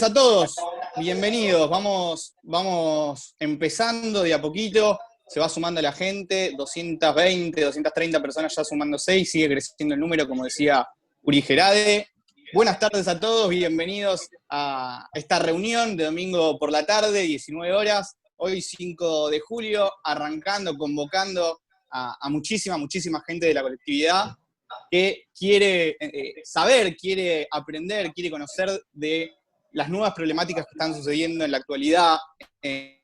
A todos, bienvenidos. Vamos empezando de a poquito. Se va sumando la gente, 220, 230 personas ya sumándose y sigue creciendo el número, como decía Uri Gerade. Buenas tardes a todos, bienvenidos a esta reunión de domingo por la tarde, 19 horas. Hoy 5 de julio, arrancando, convocando a muchísima gente de la colectividad que quiere saber, quiere aprender, quiere conocer de las nuevas problemáticas que están sucediendo en la actualidad en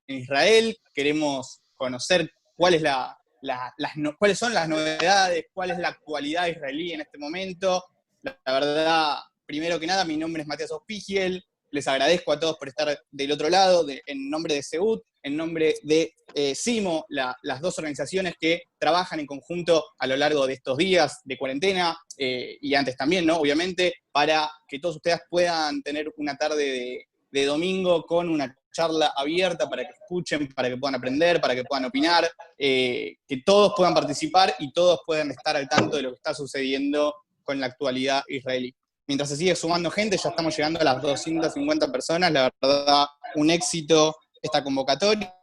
Israel. Queremos conocer cuáles son las novedades, cuál es la actualidad israelí en este momento. La verdad, primero que nada, mi nombre es Matías Ospigiel. Les agradezco a todos por estar del otro lado, en nombre de SEUT, en nombre de SIMO, las dos organizaciones que trabajan en conjunto a lo largo de estos días de cuarentena, y antes también, ¿no? Obviamente, para que todos ustedes puedan tener una tarde de domingo con una charla abierta para que escuchen, para que puedan aprender, para que puedan opinar, que todos puedan participar y todos puedan estar al tanto de lo que está sucediendo con la actualidad israelí. Mientras se sigue sumando gente, ya estamos llegando a las 250 personas, la verdad, un éxito esta convocatoria.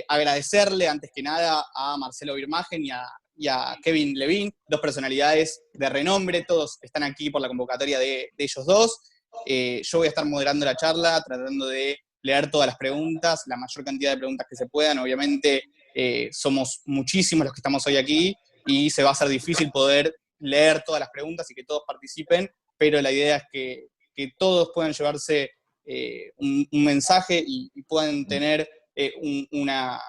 Agradecerle antes que nada a Marcelo Birmagen y a Kevin Levin, dos personalidades de renombre, todos están aquí por la convocatoria de ellos dos. Yo voy a estar moderando la charla, tratando de leer todas las preguntas, la mayor cantidad de preguntas que se puedan. Obviamente somos muchísimos los que estamos hoy aquí y se va a hacer difícil poder leer todas las preguntas y que todos participen, pero la idea es que todos puedan llevarse un mensaje y puedan tener una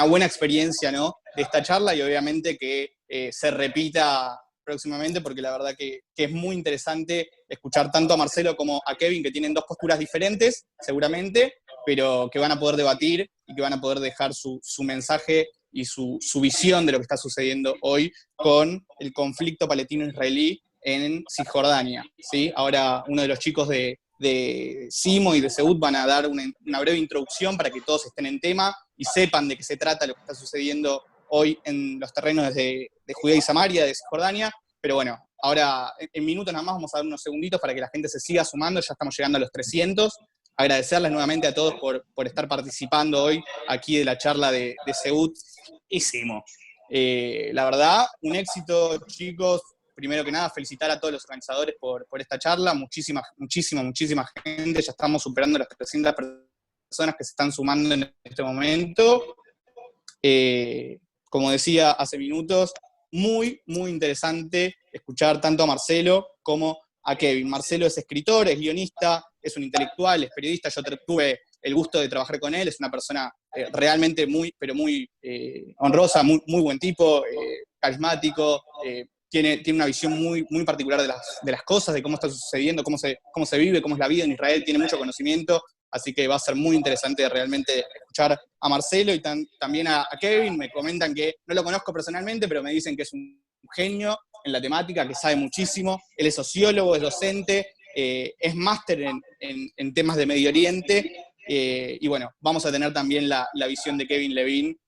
buena experiencia, ¿no?, de esta charla, y obviamente que se repita próximamente, porque la verdad que es muy interesante escuchar tanto a Marcelo como a Kevin, que tienen dos posturas diferentes, seguramente, pero que van a poder debatir y que van a poder dejar su mensaje y su visión de lo que está sucediendo hoy con el conflicto palestino-israelí en Cisjordania, ¿sí? Ahora uno de los chicos de SIMO y de SEUT van a dar una breve introducción para que todos estén en tema y sepan de qué se trata lo que está sucediendo hoy en los terrenos de Judea y Samaria, de Cisjordania. Pero bueno, ahora en minutos nada más vamos a dar unos segunditos para que la gente se siga sumando, ya estamos llegando a los 300. Agradecerles nuevamente a todos por estar participando hoy aquí de la charla de SEUT y SIMO. La verdad, un éxito, chicos. Primero que nada, felicitar a todos los organizadores por esta charla. Muchísima gente. Ya estamos superando las 300 personas que se están sumando en este momento. Como decía hace minutos, muy interesante escuchar tanto a Marcelo como a Kevin. Marcelo es escritor, es guionista, es un intelectual, es periodista. Yo tuve el gusto de trabajar con él. Es una persona realmente muy honrosa, muy buen tipo, carismático, tiene una visión muy particular de las cosas, de cómo está sucediendo, cómo se vive, cómo es la vida en Israel. Tiene mucho conocimiento, así que va a ser muy interesante realmente escuchar a Marcelo y también a Kevin. Me comentan que no lo conozco personalmente, pero me dicen que es un genio en la temática, que sabe muchísimo. Él es sociólogo, es docente, es máster en temas de Medio Oriente, y bueno, vamos a tener también la visión de Kevin Levin,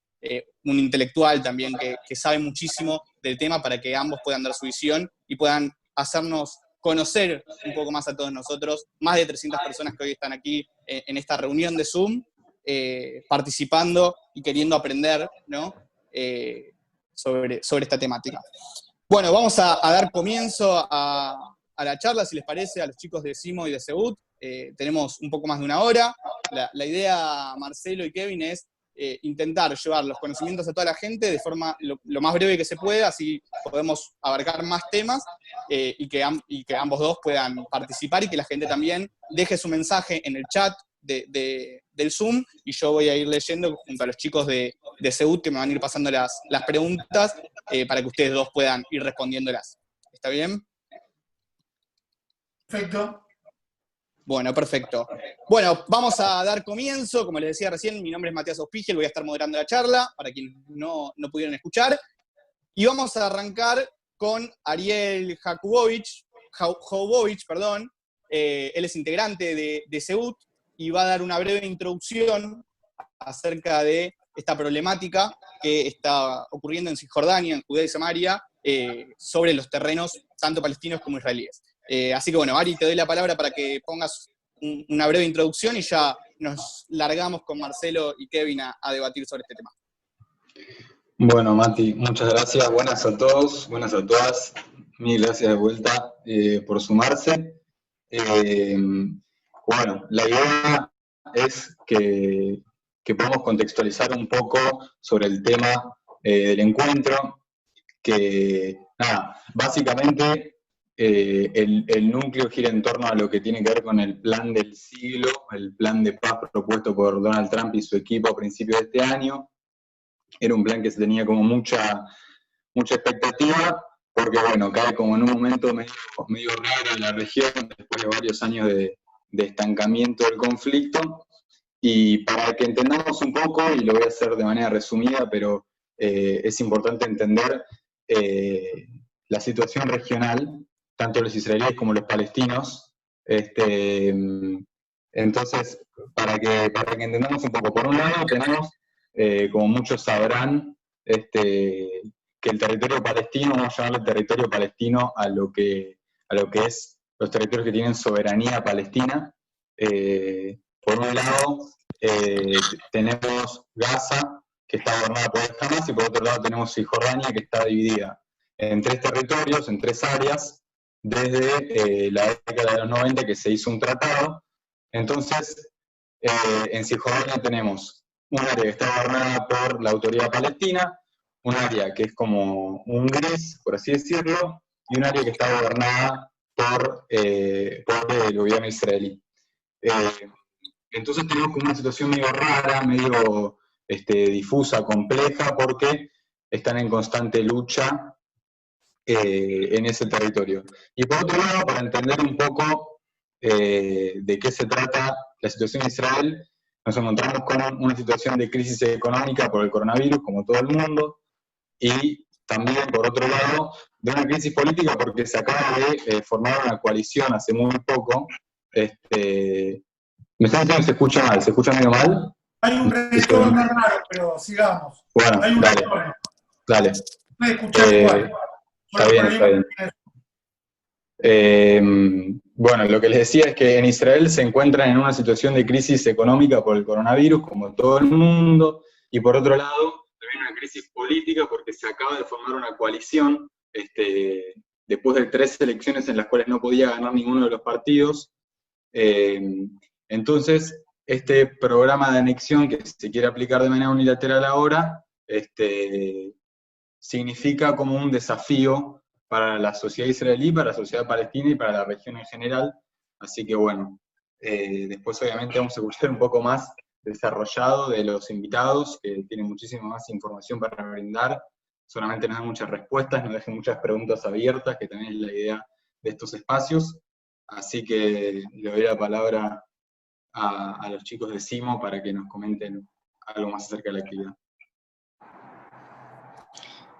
un intelectual también que sabe muchísimo del tema, para que ambos puedan dar su visión y puedan hacernos conocer un poco más a todos nosotros, más de 300 personas que hoy están aquí en esta reunión de Zoom, participando y queriendo aprender, ¿no?, sobre esta temática. Bueno, vamos a dar comienzo a la charla, si les parece, a los chicos de SIMO y de SEUT. Tenemos un poco más de una hora. La idea, Marcelo y Kevin, es intentar llevar los conocimientos a toda la gente de forma lo más breve que se pueda, así podemos abarcar más temas, y que ambos dos puedan participar, y que la gente también deje su mensaje en el chat del Zoom, y yo voy a ir leyendo junto a los chicos de SEUT, que me van a ir pasando las preguntas, para que ustedes dos puedan ir respondiéndolas. ¿Está bien? Perfecto. Bueno, perfecto. Bueno, vamos a dar comienzo. Como les decía recién, mi nombre es Matías Ospigiel, voy a estar moderando la charla, para quienes no pudieron escuchar. Y vamos a arrancar con Ariel Jakubowicz, perdón. Él es integrante de SEUT y va a dar una breve introducción acerca de esta problemática que está ocurriendo en Cisjordania, en Judea y Samaria, sobre los terrenos tanto palestinos como israelíes. Así que bueno, Ari, te doy la palabra para que pongas una breve introducción y ya nos largamos con Marcelo y Kevin a debatir sobre este tema. Bueno, Mati, muchas gracias. Buenas a todos, buenas a todas. Mil gracias de vuelta por sumarse. Bueno, la idea es que podamos contextualizar un poco sobre el tema del encuentro, que nada, básicamente el núcleo gira en torno a lo que tiene que ver con el plan del siglo, el plan de paz propuesto por Donald Trump y su equipo a principios de este año. Era un plan que se tenía como mucha expectativa, porque bueno, cae como en un momento medio raro en la región, después de varios años de estancamiento del conflicto. Y para que entendamos un poco, y lo voy a hacer de manera resumida, pero es importante entender la situación regional, tanto los israelíes como los palestinos. Entonces, para que entendamos un poco, por un lado tenemos, como muchos sabrán, que el territorio palestino, vamos a llamarle territorio palestino a lo que es los territorios que tienen soberanía palestina. Por un lado, tenemos Gaza, que está gobernada por el Hamas, y por otro lado tenemos Cisjordania, que está dividida en 3 territorios, en 3 áreas, desde la década de los 90 que se hizo un tratado. Entonces, en Cisjordania tenemos un área que está gobernada por la autoridad palestina, un área que es como un gris, por así decirlo, y un área que está gobernada por el gobierno israelí. Entonces tenemos como una situación medio rara, medio difusa, compleja, porque están en constante lucha en ese territorio. Y por otro lado, para entender un poco de qué se trata la situación en Israel, nos encontramos con una situación de crisis económica por el coronavirus, como todo el mundo, y también, por otro lado, de una crisis política porque se acaba de formar una coalición hace muy poco. Me están diciendo que se escucha mal, ¿se escucha medio mal? Hay un retorno raro, pero sigamos. Bueno, hay un dale. retorno. Dale. Puede escuchar igual. Está bien, está bien. Bueno, lo que les decía es que en Israel se encuentran en una situación de crisis económica por el coronavirus, como todo el mundo, y por otro lado, también una crisis política porque se acaba de formar una coalición, después de 3 elecciones en las cuales no podía ganar ninguno de los partidos. Entonces, este programa de anexión que se quiere aplicar de manera unilateral ahora, significa como un desafío para la sociedad israelí, para la sociedad palestina y para la región en general. Así que bueno, después obviamente vamos a escuchar un poco más desarrollado de los invitados, que tienen muchísima más información para brindar. Solamente nos dan muchas respuestas, nos dejan muchas preguntas abiertas, que también es la idea de estos espacios. Así que le doy la palabra a los chicos de CIMO para que nos comenten algo más acerca de la actividad.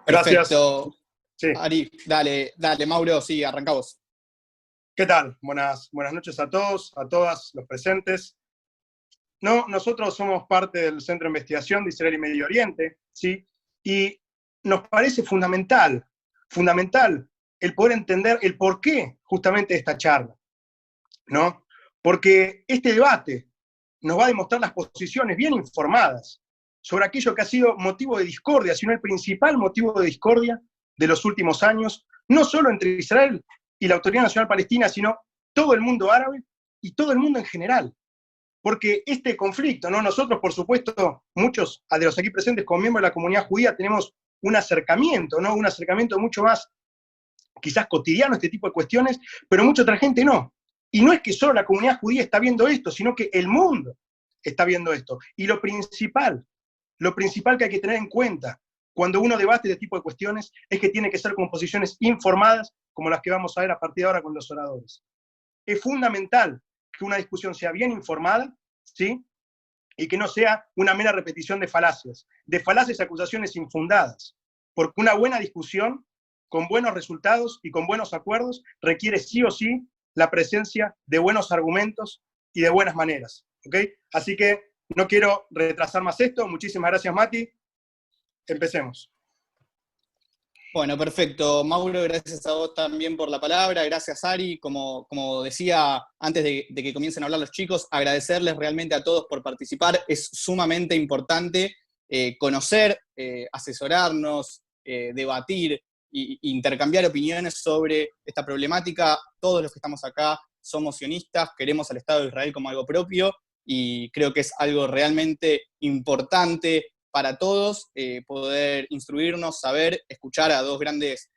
Perfecto. Sí. Ari, dale, Mauro, sí, arranca vos. ¿Qué tal? Buenas noches a todos, a todas los presentes. Nosotros somos parte del Centro de Investigación de Israel y Medio Oriente, ¿sí? Y nos parece fundamental el poder entender el porqué justamente de esta charla, ¿no? Porque este debate nos va a demostrar las posiciones bien informadas sobre aquello que ha sido motivo de discordia, sino el principal motivo de discordia de los últimos años, no solo entre Israel y la Autoridad Nacional Palestina, sino todo el mundo árabe y todo el mundo en general. Porque este conflicto, ¿no? Nosotros, por supuesto, muchos de los aquí presentes como miembros de la comunidad judía tenemos un acercamiento, ¿no? Un acercamiento mucho más, quizás cotidiano a este tipo de cuestiones, pero mucha otra gente no. Y no es que solo la comunidad judía está viendo esto, sino que el mundo está viendo esto. Y lo principal que hay que tener en cuenta cuando uno debate este tipo de cuestiones es que tiene que ser con posiciones informadas, como las que vamos a ver a partir de ahora con los oradores. Es fundamental que una discusión sea bien informada, ¿sí? Y que no sea una mera repetición de falacias y acusaciones infundadas, porque una buena discusión, con buenos resultados y con buenos acuerdos, requiere sí o sí la presencia de buenos argumentos y de buenas maneras, ¿ok? Así que no quiero retrasar más esto. Muchísimas gracias, Mati. Empecemos. Bueno, perfecto. Mauro, gracias a vos también por la palabra. Gracias, Ari. Como decía antes de que comiencen a hablar los chicos, agradecerles realmente a todos por participar. Es sumamente importante conocer, asesorarnos, debatir e intercambiar opiniones sobre esta problemática. Todos los que estamos acá somos sionistas, queremos al Estado de Israel como algo propio y creo que es algo realmente importante para todos, poder instruirnos, saber, escuchar a dos grandes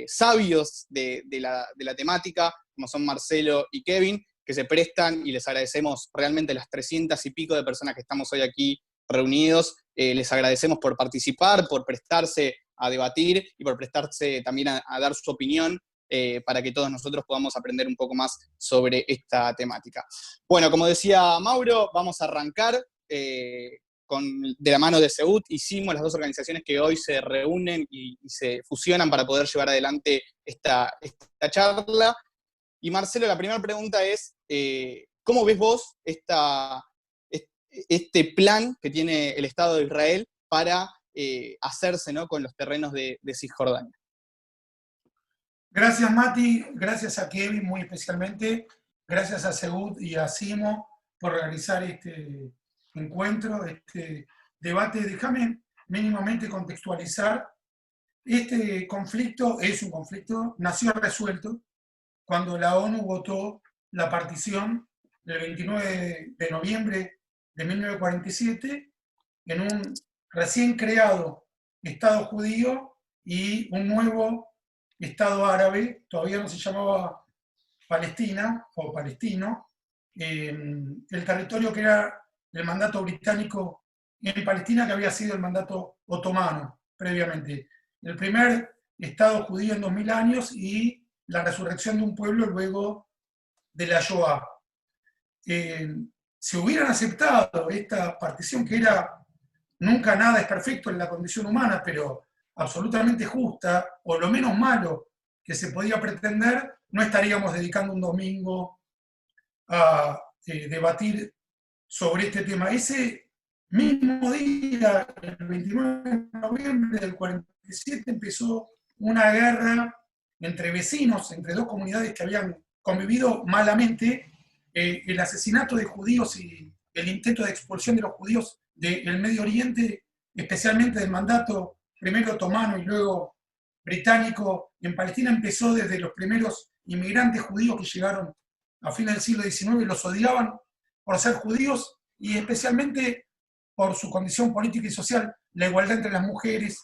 sabios de la temática, como son Marcelo y Kevin, que se prestan y les agradecemos realmente las 300 y pico de personas que estamos hoy aquí reunidos. Les agradecemos por participar, por prestarse a debatir y por prestarse también a dar su opinión para que todos nosotros podamos aprender un poco más sobre esta temática. Bueno, como decía Mauro, vamos a arrancar de la mano de Seut y SIMO, las dos organizaciones que hoy se reúnen y se fusionan para poder llevar adelante esta charla. Y Marcelo, la primera pregunta es, ¿cómo ves vos este plan que tiene el Estado de Israel para hacerse, ¿no?, con los terrenos de Cisjordania? Gracias, Mati, gracias a Kevin muy especialmente, gracias a Seut y a SIMO por realizar este encuentro, este debate. Déjame mínimamente contextualizar. Este conflicto es un conflicto, nació resuelto cuando la ONU votó la partición el 29 de noviembre de 1947 en un recién creado Estado judío y un nuevo Estado árabe, todavía no se llamaba Palestina o palestino, el territorio que era el mandato británico en Palestina, que había sido el mandato otomano previamente. El primer Estado judío en 2000 años y la resurrección de un pueblo luego de la Shoah. Si hubieran aceptado esta partición, que era, nunca nada es perfecto en la condición humana, pero absolutamente justa, o lo menos malo que se podía pretender, no estaríamos dedicando un domingo a debatir sobre este tema. Ese mismo día, el 29 de noviembre del 47, empezó una guerra entre vecinos, entre dos comunidades que habían convivido malamente. El asesinato de judíos y el intento de expulsión de los judíos del Medio Oriente, especialmente del mandato primero otomano y luego británico en Palestina, empezó desde los primeros inmigrantes judíos que llegaron a fines del siglo XIX y los odiaban por ser judíos y especialmente por su condición política y social, la igualdad entre las mujeres,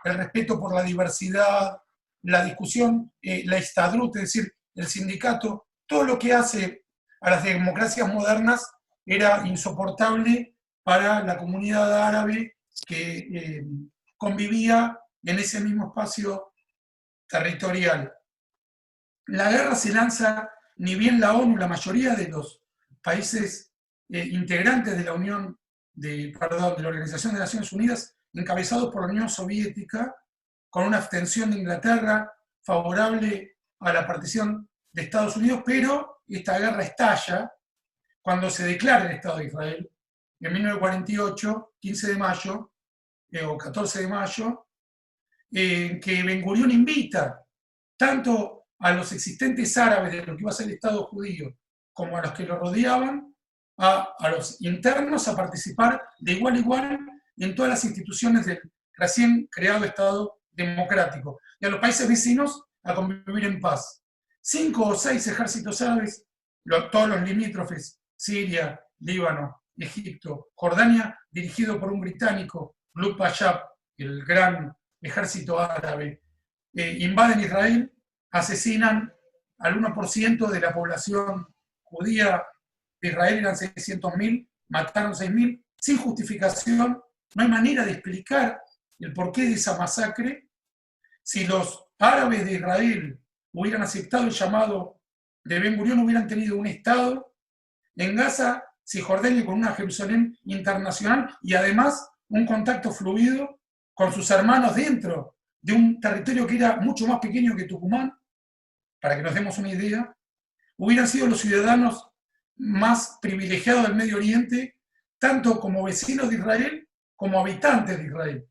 el respeto por la diversidad, la discusión, la Histadrut, es decir, el sindicato, todo lo que hace a las democracias modernas era insoportable para la comunidad árabe que convivía en ese mismo espacio territorial. La guerra se lanza, ni bien la ONU, la mayoría de los países integrantes de la de la Organización de Naciones Unidas, encabezados por la Unión Soviética, con una abstención de Inglaterra favorable a la partición de Estados Unidos, pero esta guerra estalla cuando se declara el Estado de Israel, en 1948, 15 de mayo, o 14 de mayo, que Ben Gurión invita tanto a los existentes árabes de lo que iba a ser el Estado judío, como a los que lo rodeaban, a los internos a participar de igual a igual en todas las instituciones del recién creado Estado democrático, y a los países vecinos a convivir en paz. 5 o 6 ejércitos árabes, todos los limítrofes, Siria, Líbano, Egipto, Jordania, dirigido por un británico, Luke Pashab, el gran ejército árabe, invaden Israel, asesinan al 1% de la población judía de Israel, eran 600.000, mataron 6.000, sin justificación. No hay manera de explicar el porqué de esa masacre. Si los árabes de Israel hubieran aceptado el llamado de Ben Gurión, hubieran tenido un Estado en Gaza, Cisjordania, con una Jerusalén internacional y además un contacto fluido con sus hermanos dentro de un territorio que era mucho más pequeño que Tucumán, para que nos demos una idea. Hubieran sido los ciudadanos más privilegiados del Medio Oriente, tanto como vecinos de Israel como habitantes de Israel.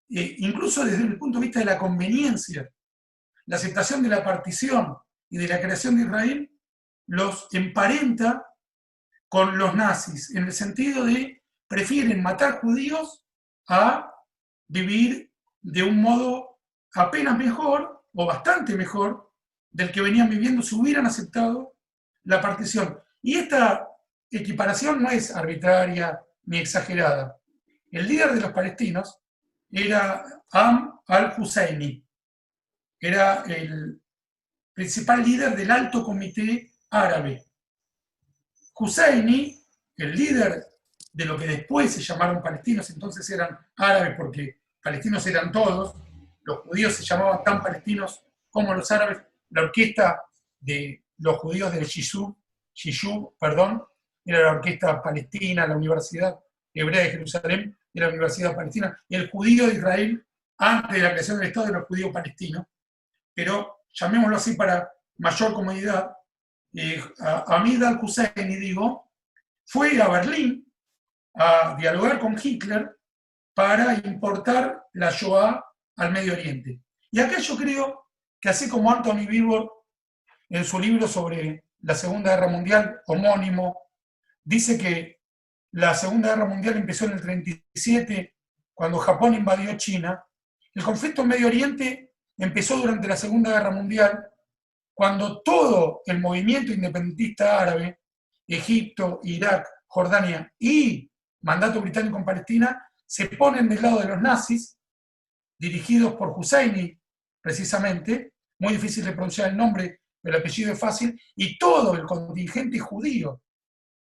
incluso desde el punto de vista de la conveniencia, la aceptación de la partición y de la creación de Israel, los emparenta con los nazis, en el sentido de prefieren matar judíos a vivir de un modo apenas mejor o bastante mejor del que venían viviendo si hubieran aceptado la partición. Y esta equiparación no es arbitraria ni exagerada. El líder de los palestinos era Am al-Husseini, era el principal líder del Alto Comité Árabe. Husseini, el líder de lo que después se llamaron palestinos, entonces eran árabes porque palestinos eran todos, los judíos se llamaban tan palestinos como los árabes, la orquesta de los judíos del Yishuv, era la orquesta palestina, la Universidad Hebrea de Jerusalén, de la Universidad Palestina, y el judío de Israel, antes de la creación del Estado, era el judío palestino, pero llamémoslo así para mayor comodidad, Hamid al-Husseini, digo, fue a Berlín a dialogar con Hitler para importar la Shoah al Medio Oriente. Y acá yo creo que así como Anthony Beevor, en su libro sobre la Segunda Guerra Mundial, homónimo, dice que la Segunda Guerra Mundial empezó en el 1937, cuando Japón invadió China. El conflicto en Medio Oriente empezó durante la Segunda Guerra Mundial, cuando todo el movimiento independentista árabe, Egipto, Irak, Jordania y mandato británico en Palestina, se ponen del lado de los nazis, dirigidos por Husseini, precisamente, muy difícil de pronunciar el nombre, pero el apellido es fácil, y todo el contingente judío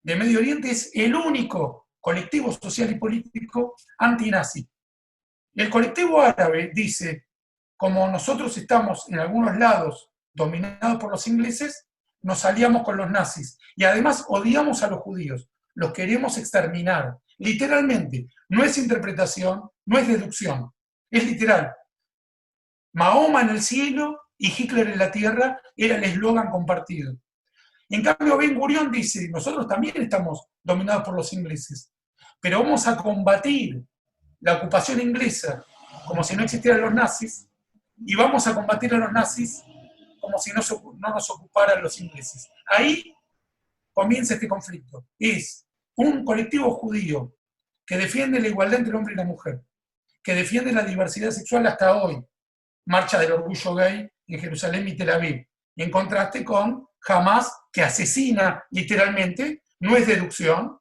de Medio Oriente es el único colectivo social y político antinazi. El colectivo árabe dice, como nosotros estamos en algunos lados dominados por los ingleses, nos aliamos con los nazis y además odiamos a los judíos, los queremos exterminar. Literalmente, no es interpretación, no es deducción, es literal. Mahoma en el cielo y Hitler en la tierra era el eslogan compartido. En cambio, Ben Gurión dice, nosotros también estamos dominados por los ingleses, pero vamos a combatir la ocupación inglesa como si no existieran los nazis, y vamos a combatir a los nazis como si no nos ocuparan los ingleses. Ahí comienza este conflicto. Es un colectivo judío que defiende la igualdad entre el hombre y la mujer, que defiende la diversidad sexual hasta hoy, marcha del orgullo gay en Jerusalén y Tel Aviv, en contraste con Hamas, que asesina literalmente, no es deducción,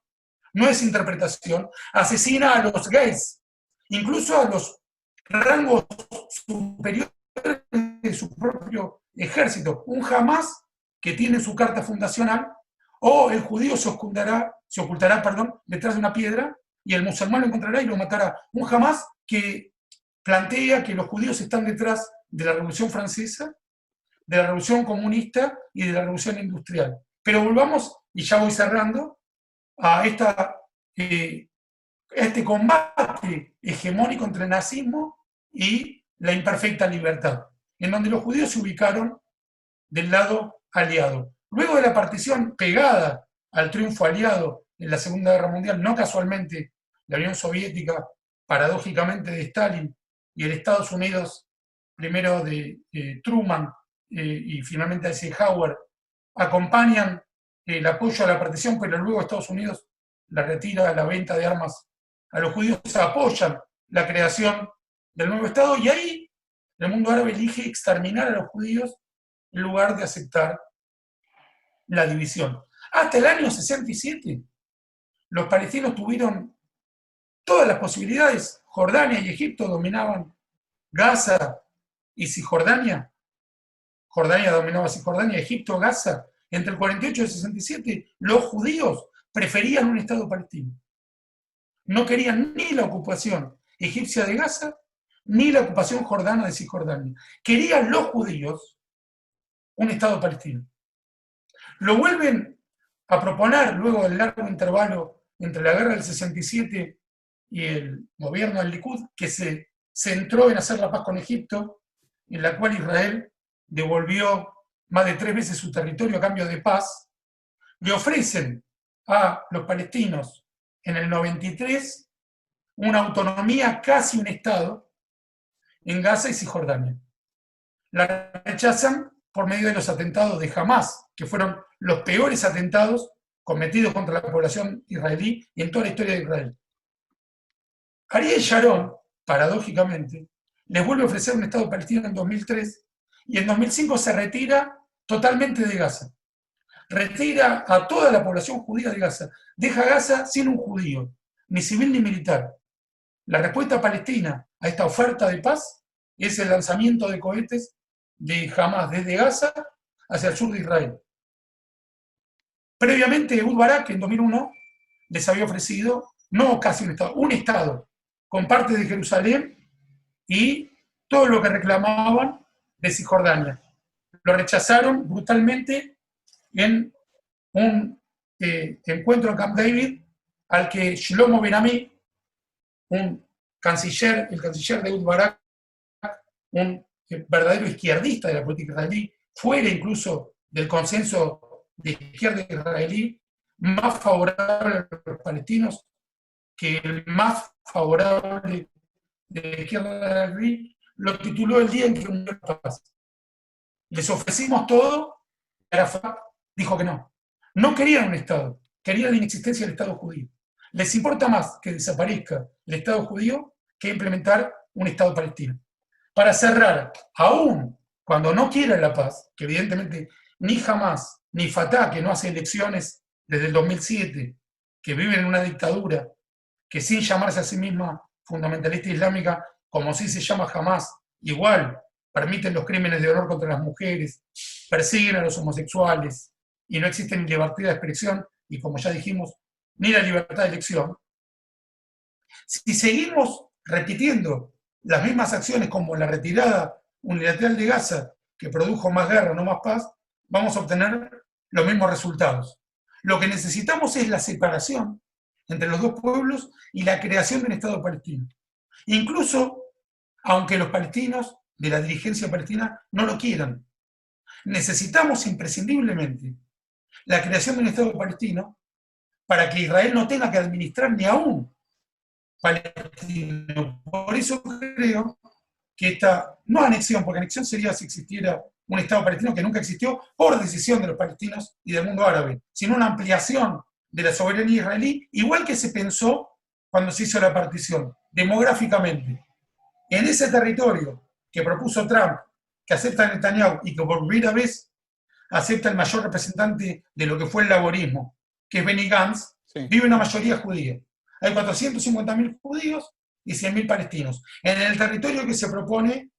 no es interpretación, asesina a los gays, incluso a los rangos superiores de su propio ejército. Un Hamas que tiene su carta fundacional, o el judío se ocultará detrás de una piedra, y el musulmán lo encontrará y lo matará. Un Hamas que plantea que los judíos están detrás de la Revolución Francesa, de la Revolución Comunista y de la Revolución Industrial. Pero volvamos, y ya voy cerrando, a este combate hegemónico entre el nazismo y la imperfecta libertad, en donde los judíos se ubicaron del lado aliado. Luego de la partición pegada al triunfo aliado en la Segunda Guerra Mundial, no casualmente la Unión Soviética, paradójicamente de Stalin, y el Estados Unidos, primero de Truman y finalmente de Eisenhower, acompañan el apoyo a la partición, pero luego Estados Unidos la retira, la venta de armas a los judíos, apoyan la creación del nuevo Estado, y ahí el mundo árabe elige exterminar a los judíos en lugar de aceptar la división. Hasta el año 67, los palestinos tuvieron todas las posibilidades. Jordania y Egipto dominaban Gaza y Cisjordania. Jordania dominaba Cisjordania, Egipto, Gaza. Entre el 48 y el 67, los judíos preferían un Estado palestino. No querían ni la ocupación egipcia de Gaza, ni la ocupación jordana de Cisjordania. Querían los judíos un Estado palestino. Lo vuelven a proponer luego del largo intervalo entre la guerra del 67 y el gobierno del Likud, que se centró en hacer la paz con Egipto, en la cual Israel devolvió más de 3 veces su territorio a cambio de paz. Le ofrecen a los palestinos en el 93 una autonomía, casi un Estado, en Gaza y Cisjordania. La rechazan por medio de los atentados de Hamás, que fueron los peores atentados cometidos contra la población israelí y en toda la historia de Israel. Ariel Sharon, paradójicamente, les vuelve a ofrecer un Estado palestino en 2003 y en 2005 se retira totalmente de Gaza. Retira a toda la población judía de Gaza. Deja Gaza sin un judío, ni civil ni militar. La respuesta palestina a esta oferta de paz es el lanzamiento de cohetes de Hamás desde Gaza hacia el sur de Israel. Previamente, Ehud Barak, en 2001, les había ofrecido, no casi un Estado con parte de Jerusalén y todo lo que reclamaban de Cisjordania. Lo rechazaron brutalmente en un encuentro en Camp David al que Shlomo Ben-Ami, el canciller de Ehud Barak, un verdadero izquierdista de la política israelí, fuera incluso del consenso de izquierda israelí, más favorable a los palestinos que el más favorable de la izquierda israelí, lo tituló el día en que murió la paz. Les ofrecimos todo, y Arafat dijo que no. No querían un Estado, querían la inexistencia del Estado judío. Les importa más que desaparezca el Estado judío que implementar un Estado palestino. Para cerrar, aún cuando no quieran la paz, que evidentemente ni Hamás ni Fatah, que no hace elecciones desde el 2007, que viven en una dictadura, que sin llamarse a sí misma fundamentalista islámica, como sí se llama Hamás, igual permiten los crímenes de honor contra las mujeres, persiguen a los homosexuales, y no existe ni libertad de expresión, y como ya dijimos, ni la libertad de elección. Si seguimos repitiendo las mismas acciones como la retirada unilateral de Gaza, que produjo más guerra, no más paz, vamos a obtener los mismos resultados. Lo que necesitamos es la separación entre los dos pueblos y la creación de un Estado palestino. Incluso, aunque los palestinos de la dirigencia palestina no lo quieran, necesitamos imprescindiblemente la creación de un Estado palestino para que Israel no tenga que administrar ni aún palestino. Por eso creo que esta, no anexión, porque anexión sería si existiera un Estado palestino que nunca existió por decisión de los palestinos y del mundo árabe, sino una ampliación de la soberanía israelí, igual que se pensó cuando se hizo la partición, demográficamente. En ese territorio que propuso Trump, que acepta Netanyahu y que por primera vez acepta el mayor representante de lo que fue el laborismo, que es Benny Gantz, sí, vive una mayoría judía. Hay 450.000 judíos y 100.000 palestinos. En el territorio que se propone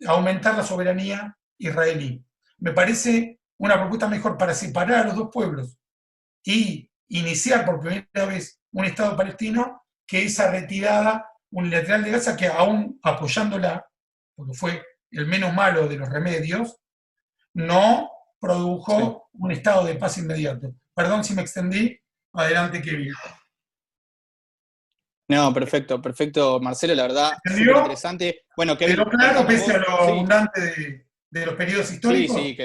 aumentar la soberanía israelí. Me parece una propuesta mejor para separar a los dos pueblos y iniciar por primera vez un Estado palestino que esa retirada unilateral de Gaza, que aún apoyándola, porque fue el menos malo de los remedios, no produjo un estado de paz inmediato. Perdón si me extendí. Adelante, Kevin. No, perfecto, Marcelo, la verdad, súper interesante. Bueno, Kevin, quedó claro, pese a lo abundante de los periodos históricos. Sí,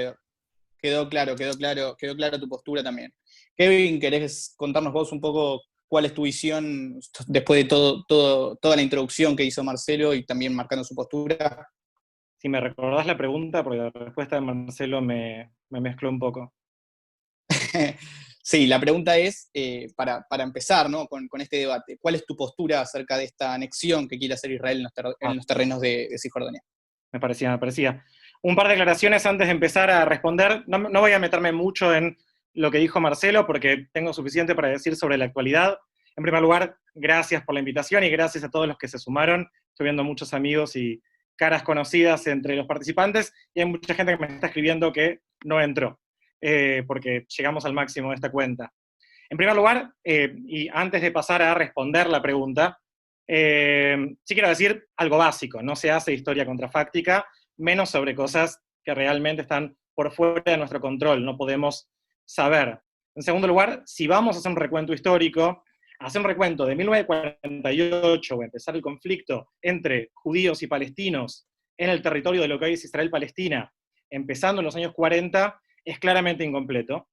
quedó claro tu postura también. Kevin, ¿querés contarnos vos un poco cuál es tu visión después de toda la introducción que hizo Marcelo y también marcando su postura? Si me recordás la pregunta, porque la respuesta de Marcelo me mezcló un poco. Sí, la pregunta es, para empezar, ¿no? con este debate, ¿cuál es tu postura acerca de esta anexión que quiere hacer Israel en los terrenos de Cisjordania? Me parecía. Un par de declaraciones antes de empezar a responder. No voy a meterme mucho en lo que dijo Marcelo, porque tengo suficiente para decir sobre la actualidad. En primer lugar, gracias por la invitación y gracias a todos los que se sumaron. Estoy viendo muchos amigos y caras conocidas entre los participantes, y hay mucha gente que me está escribiendo que no entró, porque llegamos al máximo de esta cuenta. En primer lugar, y antes de pasar a responder la pregunta, sí quiero decir algo básico: no se hace historia contrafáctica, menos sobre cosas que realmente están por fuera de nuestro control, no podemos saber. En segundo lugar, si vamos a hacer un recuento histórico, hacer un recuento de 1948, o empezar el conflicto entre judíos y palestinos en el territorio de lo que hoy es Israel-Palestina, empezando en los años 40, es claramente incompleto.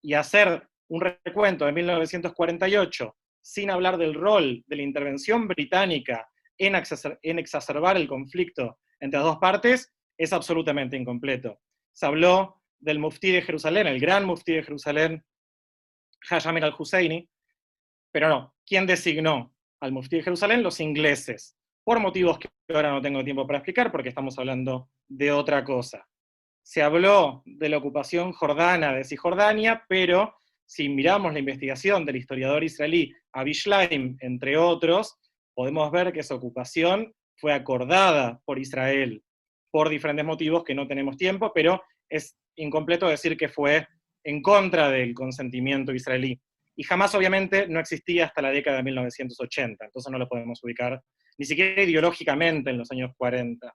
Y hacer un recuento de 1948 sin hablar del rol de la intervención británica en exacerbar el conflicto entre las dos partes, es absolutamente incompleto. Se habló del muftí de Jerusalén, el gran muftí de Jerusalén, Haj Amir al-Husseini, pero no, ¿quién designó al muftí de Jerusalén? Los ingleses, por motivos que ahora no tengo tiempo para explicar, porque estamos hablando de otra cosa. Se habló de la ocupación jordana de Cisjordania, pero si miramos la investigación del historiador israelí Avi Shlaim, entre otros, podemos ver que esa ocupación fue acordada por Israel por diferentes motivos que no tenemos tiempo, pero es incompleto decir que fue en contra del consentimiento israelí. Y jamás, obviamente, no existía hasta la década de 1980, entonces no lo podemos ubicar ni siquiera ideológicamente en los años 40.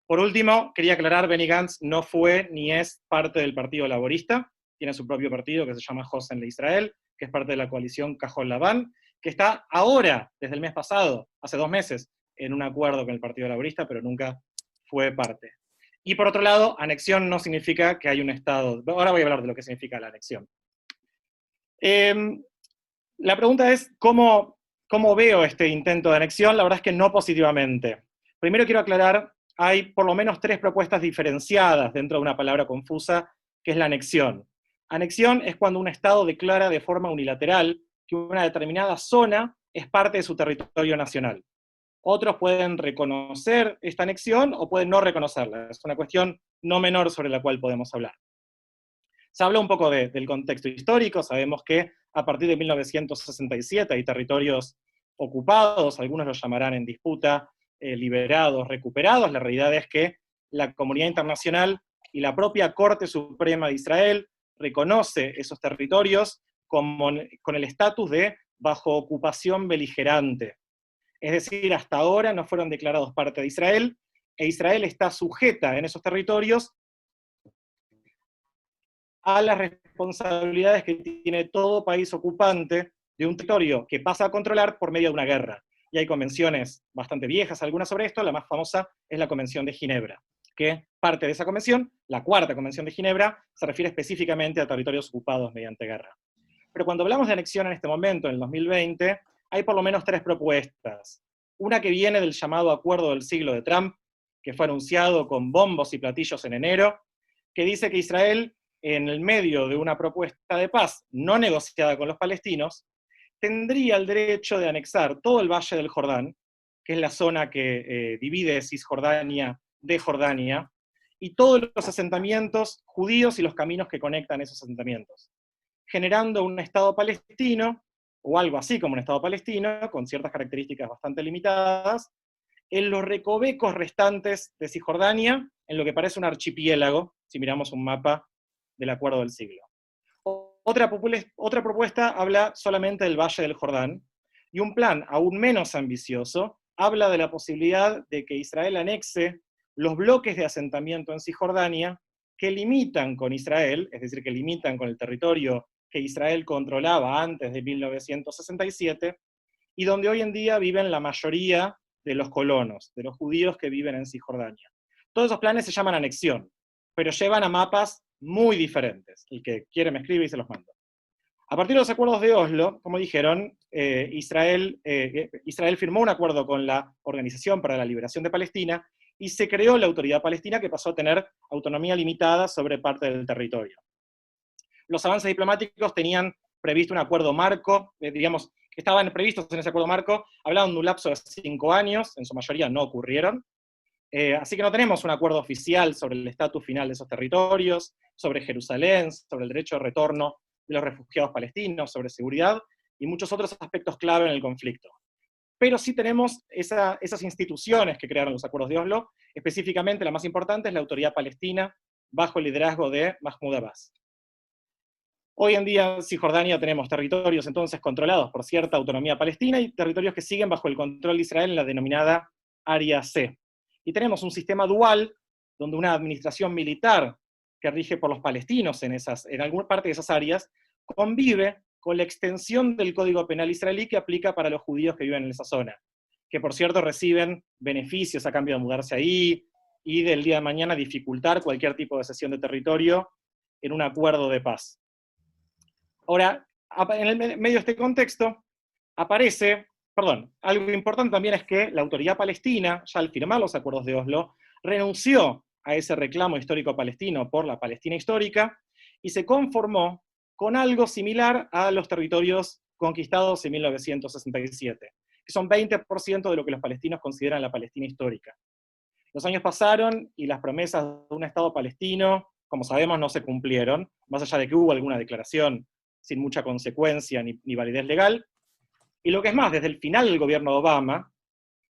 Por último, quería aclarar, Benny Gantz no fue ni es parte del Partido Laborista, tiene su propio partido que se llama Hosen le Israel, que es parte de la coalición Cajol Labán, que está ahora, desde el mes pasado, hace 2 meses, en un acuerdo con el Partido Laborista, pero nunca fue parte. Y por otro lado, anexión no significa que hay un Estado. Ahora voy a hablar de lo que significa la anexión. La pregunta es, ¿cómo veo este intento de anexión? La verdad es que no positivamente. Primero quiero aclarar, hay por lo menos 3 propuestas diferenciadas dentro de una palabra confusa, que es la anexión. Anexión es cuando un Estado declara de forma unilateral que una determinada zona es parte de su territorio nacional. Otros pueden reconocer esta anexión o pueden no reconocerla. Es una cuestión no menor sobre la cual podemos hablar. Se habla un poco del contexto histórico, sabemos que a partir de 1967 hay territorios ocupados, algunos los llamarán en disputa, liberados, recuperados. La realidad es que la comunidad internacional y la propia Corte Suprema de Israel reconoce esos territorios con el estatus de bajo ocupación beligerante. Es decir, hasta ahora no fueron declarados parte de Israel, e Israel está sujeta en esos territorios a las responsabilidades que tiene todo país ocupante de un territorio que pasa a controlar por medio de una guerra. Y hay convenciones bastante viejas, algunas sobre esto. La más famosa es la Convención de Ginebra, que parte de esa convención, la 4ª Convención de Ginebra, se refiere específicamente a territorios ocupados mediante guerra. Pero cuando hablamos de anexión en este momento, en el 2020, hay por lo menos 3 propuestas. Una que viene del llamado Acuerdo del Siglo de Trump, que fue anunciado con bombos y platillos en enero, que dice que Israel, en el medio de una propuesta de paz no negociada con los palestinos, tendría el derecho de anexar todo el Valle del Jordán, que es la zona que divide Cisjordania de Jordania, y todos los asentamientos judíos y los caminos que conectan esos asentamientos, generando un Estado palestino, o algo así como un Estado palestino, con ciertas características bastante limitadas, en los recovecos restantes de Cisjordania, en lo que parece un archipiélago, si miramos un mapa del Acuerdo del Siglo. Otra propuesta habla solamente del Valle del Jordán, y un plan aún menos ambicioso habla de la posibilidad de que Israel anexe los bloques de asentamiento en Cisjordania que limitan con Israel, es decir, que limitan con el territorio que Israel controlaba antes de 1967, y donde hoy en día viven la mayoría de los colonos, de los judíos que viven en Cisjordania. Todos esos planes se llaman anexión, pero llevan a mapas muy diferentes. El que quiere me escribe y se los mando. A partir de los acuerdos de Oslo, como dijeron, Israel firmó un acuerdo con la Organización para la Liberación de Palestina y se creó la Autoridad Palestina, que pasó a tener autonomía limitada sobre parte del territorio. Los avances diplomáticos tenían previsto un acuerdo marco, digamos, estaban previstos en ese acuerdo marco, hablaban de un lapso de 5 años, en su mayoría no ocurrieron. Así que no tenemos un acuerdo oficial sobre el estatus final de esos territorios, sobre Jerusalén, sobre el derecho de retorno de los refugiados palestinos, sobre seguridad, y muchos otros aspectos clave en el conflicto. Pero sí tenemos esas instituciones que crearon los acuerdos de Oslo, específicamente la más importante es la Autoridad Palestina, bajo el liderazgo de Mahmoud Abbas. Hoy en día en Cisjordania tenemos territorios entonces controlados por cierta autonomía palestina y territorios que siguen bajo el control de Israel en la denominada Área C. Y tenemos un sistema dual, donde una administración militar que rige por los palestinos en alguna parte de esas áreas, convive con la extensión del Código Penal israelí que aplica para los judíos que viven en esa zona, que por cierto reciben beneficios a cambio de mudarse ahí, y del día de mañana dificultar cualquier tipo de cesión de territorio en un acuerdo de paz. Ahora, en el medio de este contexto, aparece perdón, algo importante también es que la autoridad palestina, ya al firmar los acuerdos de Oslo, renunció a ese reclamo histórico palestino por la Palestina histórica y se conformó con algo similar a los territorios conquistados en 1967, que son 20% de lo que los palestinos consideran la Palestina histórica. Los años pasaron y las promesas de un Estado palestino, como sabemos, no se cumplieron, más allá de que hubo alguna declaración sin mucha consecuencia ni validez legal. Y lo que es más, desde el final del gobierno de Obama,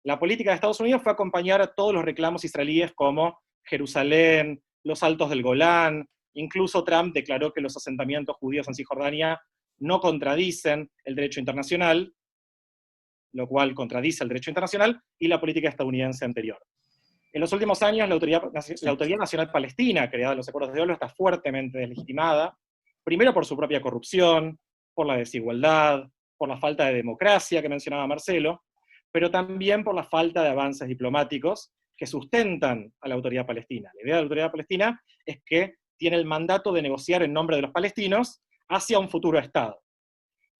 la política de Estados Unidos fue acompañar a todos los reclamos israelíes como Jerusalén, los Altos del Golán, incluso Trump declaró que los asentamientos judíos en Cisjordania no contradicen el derecho internacional, lo cual contradice el derecho internacional y la política estadounidense anterior. En los últimos años, la Autoridad Nacional Palestina, creada en los acuerdos de Oslo, está fuertemente deslegitimada, primero por su propia corrupción, por la desigualdad, por la falta de democracia que mencionaba Marcelo, pero también por la falta de avances diplomáticos que sustentan a la Autoridad Palestina. La idea de la Autoridad Palestina es que tiene el mandato de negociar en nombre de los palestinos hacia un futuro Estado.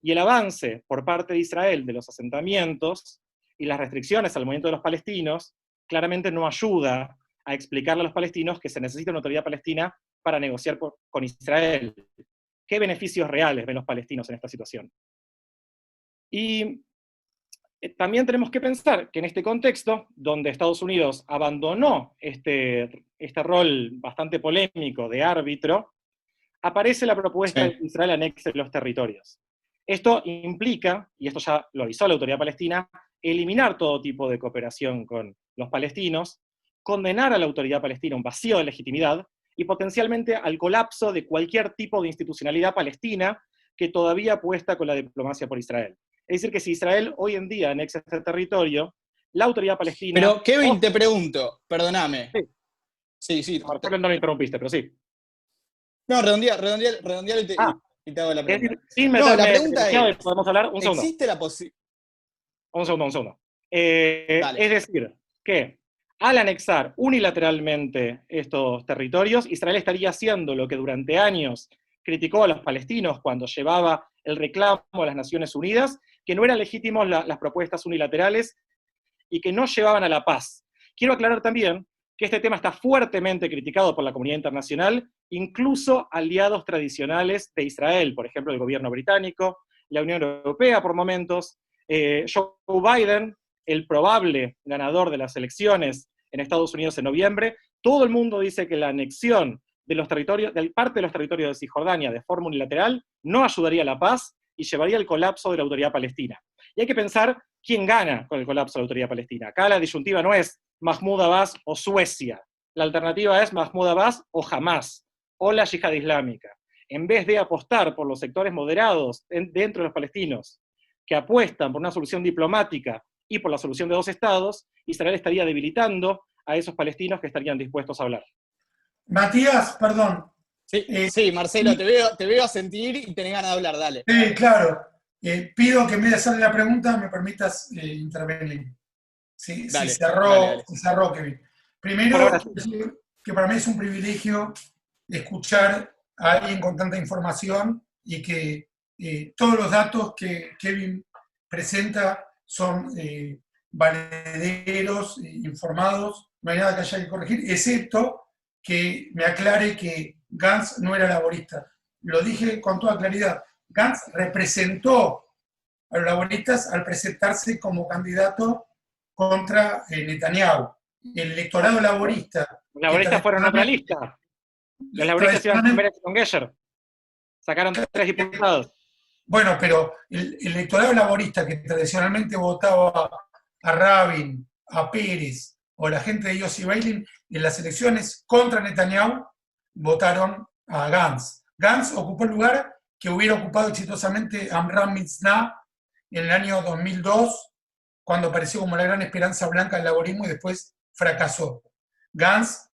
Y el avance por parte de Israel de los asentamientos y las restricciones al movimiento de los palestinos claramente no ayuda a explicarle a los palestinos que se necesita una autoridad palestina para negociar con Israel. ¿Qué beneficios reales ven los palestinos en esta situación? Y también tenemos que pensar que en este contexto, donde Estados Unidos abandonó este rol bastante polémico de árbitro, aparece la propuesta de que Israel anexe los territorios. Esto implica, y esto ya lo avisó la Autoridad Palestina, eliminar todo tipo de cooperación con los palestinos, condenar a la Autoridad Palestina a un vacío de legitimidad y potencialmente al colapso de cualquier tipo de institucionalidad palestina que todavía apuesta con la diplomacia por Israel. Es decir, que si Israel hoy en día anexa este territorio, la Autoridad Palestina... Pero, Kevin, te pregunto, perdóname. Sí. Marcelo, no lo interrumpiste, pero sí. No, redondear y te hago la pregunta. Es decir, sin No, la meterme pregunta es, podemos hablar un segundo. ¿existe la posibilidad? Un segundo. Es decir, que al anexar unilateralmente estos territorios, Israel estaría haciendo lo que durante años criticó a los palestinos cuando llevaba el reclamo a las Naciones Unidas, que no eran legítimos las propuestas unilaterales y que no llevaban a la paz. Quiero aclarar también que este tema está fuertemente criticado por la comunidad internacional, incluso aliados tradicionales de Israel, por ejemplo, el gobierno británico, la Unión Europea por momentos, Joe Biden, el probable ganador de las elecciones en Estados Unidos en noviembre. Todo el mundo dice que la anexión de los territorios, de parte de los territorios de Cisjordania de forma unilateral no ayudaría a la paz y llevaría al colapso de la Autoridad Palestina. Y hay que pensar quién gana con el colapso de la Autoridad Palestina. Acá la disyuntiva no es Mahmoud Abbas o Suecia. La alternativa es Mahmoud Abbas o Hamas, o la yihad islámica. En vez de apostar por los sectores moderados dentro de los palestinos, que apuestan por una solución diplomática y por la solución de dos estados, Israel estaría debilitando a esos palestinos que estarían dispuestos a hablar. Matías, perdón. Sí, Marcelo, te veo a sentir y tenés ganas de hablar, dale. Claro. Pido que en vez de hacerle la pregunta me permitas intervenir. Sí, dale, cerró, Kevin. Primero, que para mí es un privilegio escuchar a alguien con tanta información y que todos los datos que Kevin presenta son valederos, informados, no hay nada que haya que corregir, excepto que me aclare que Gantz no era laborista. Lo dije con toda claridad. Gantz representó a los laboristas al presentarse como candidato contra Netanyahu. El electorado laborista... Los laboristas fueron otra lista. Los laboristas iban con Gesher. Sacaron 3 diputados. Bueno, pero el electorado laborista que tradicionalmente votaba a Rabin, a Pérez o la gente de Yossi Beilin, en las elecciones contra Netanyahu votaron a Gantz. Gantz ocupó el lugar que hubiera ocupado exitosamente Amram Mitznah en el año 2002, cuando apareció como la gran esperanza blanca del laborismo y después fracasó. Gantz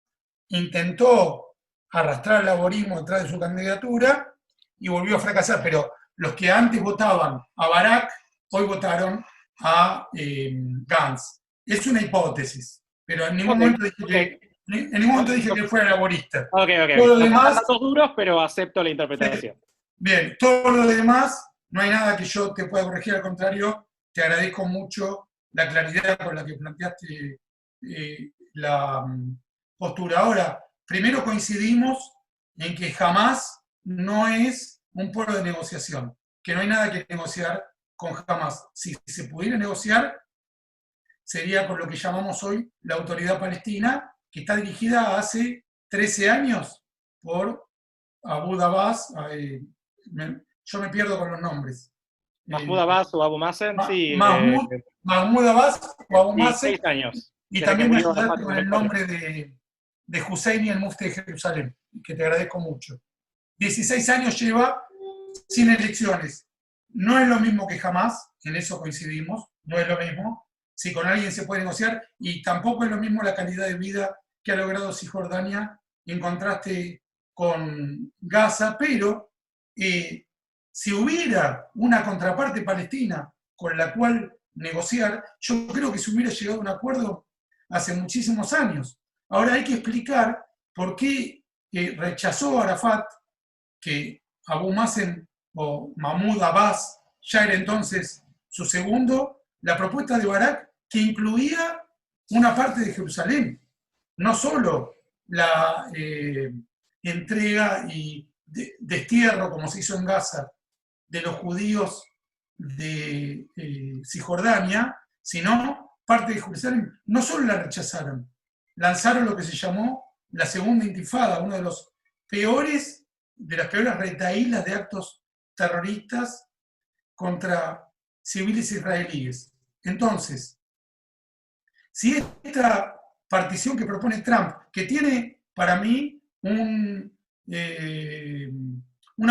intentó arrastrar al laborismo detrás de su candidatura y volvió a fracasar, pero los que antes votaban a Barak, hoy votaron a Gantz. Es una hipótesis, pero en ningún momento dije que fuera laborista. Ok. Todo lo demás, datos duros, pero acepto la interpretación. Bien, todo lo demás, no hay nada que yo te pueda corregir, al contrario, te agradezco mucho la claridad con la que planteaste la postura. Ahora, primero coincidimos en que Hamás no es un pueblo de negociación, que no hay nada que negociar con Hamás. Si se pudiera negociar, sería con lo que llamamos hoy la Autoridad Palestina, que está dirigida hace 13 años por Abu Abbas. Yo me pierdo con los nombres. Mahmoud Abbas o Abu Mazen, sí. Mahmoud Abbas o Abu Mazen. 16 años. Y también me ayudaste con el nombre de Husseini, el mufti de Jerusalén, que te agradezco mucho. 16 años lleva sin elecciones. No es lo mismo que jamás, en eso coincidimos, no es lo mismo. Si con alguien se puede negociar, y tampoco es lo mismo la calidad de vida que ha logrado Cisjordania en contraste con Gaza, pero si hubiera una contraparte palestina con la cual negociar, yo creo que se hubiera llegado a un acuerdo hace muchísimos años. Ahora hay que explicar por qué rechazó Arafat, que Abu Mazen o Mahmoud Abbas ya era entonces su segundo, la propuesta de Barak, que incluía una parte de Jerusalén, no solo la entrega y destierro, como se hizo en Gaza, de los judíos de Cisjordania, sino parte de Jerusalén. No solo la rechazaron, lanzaron lo que se llamó la segunda intifada, uno de las peores retahílas de actos terroristas contra civiles israelíes. Entonces, si esta partición que propone Trump, que tiene para mí una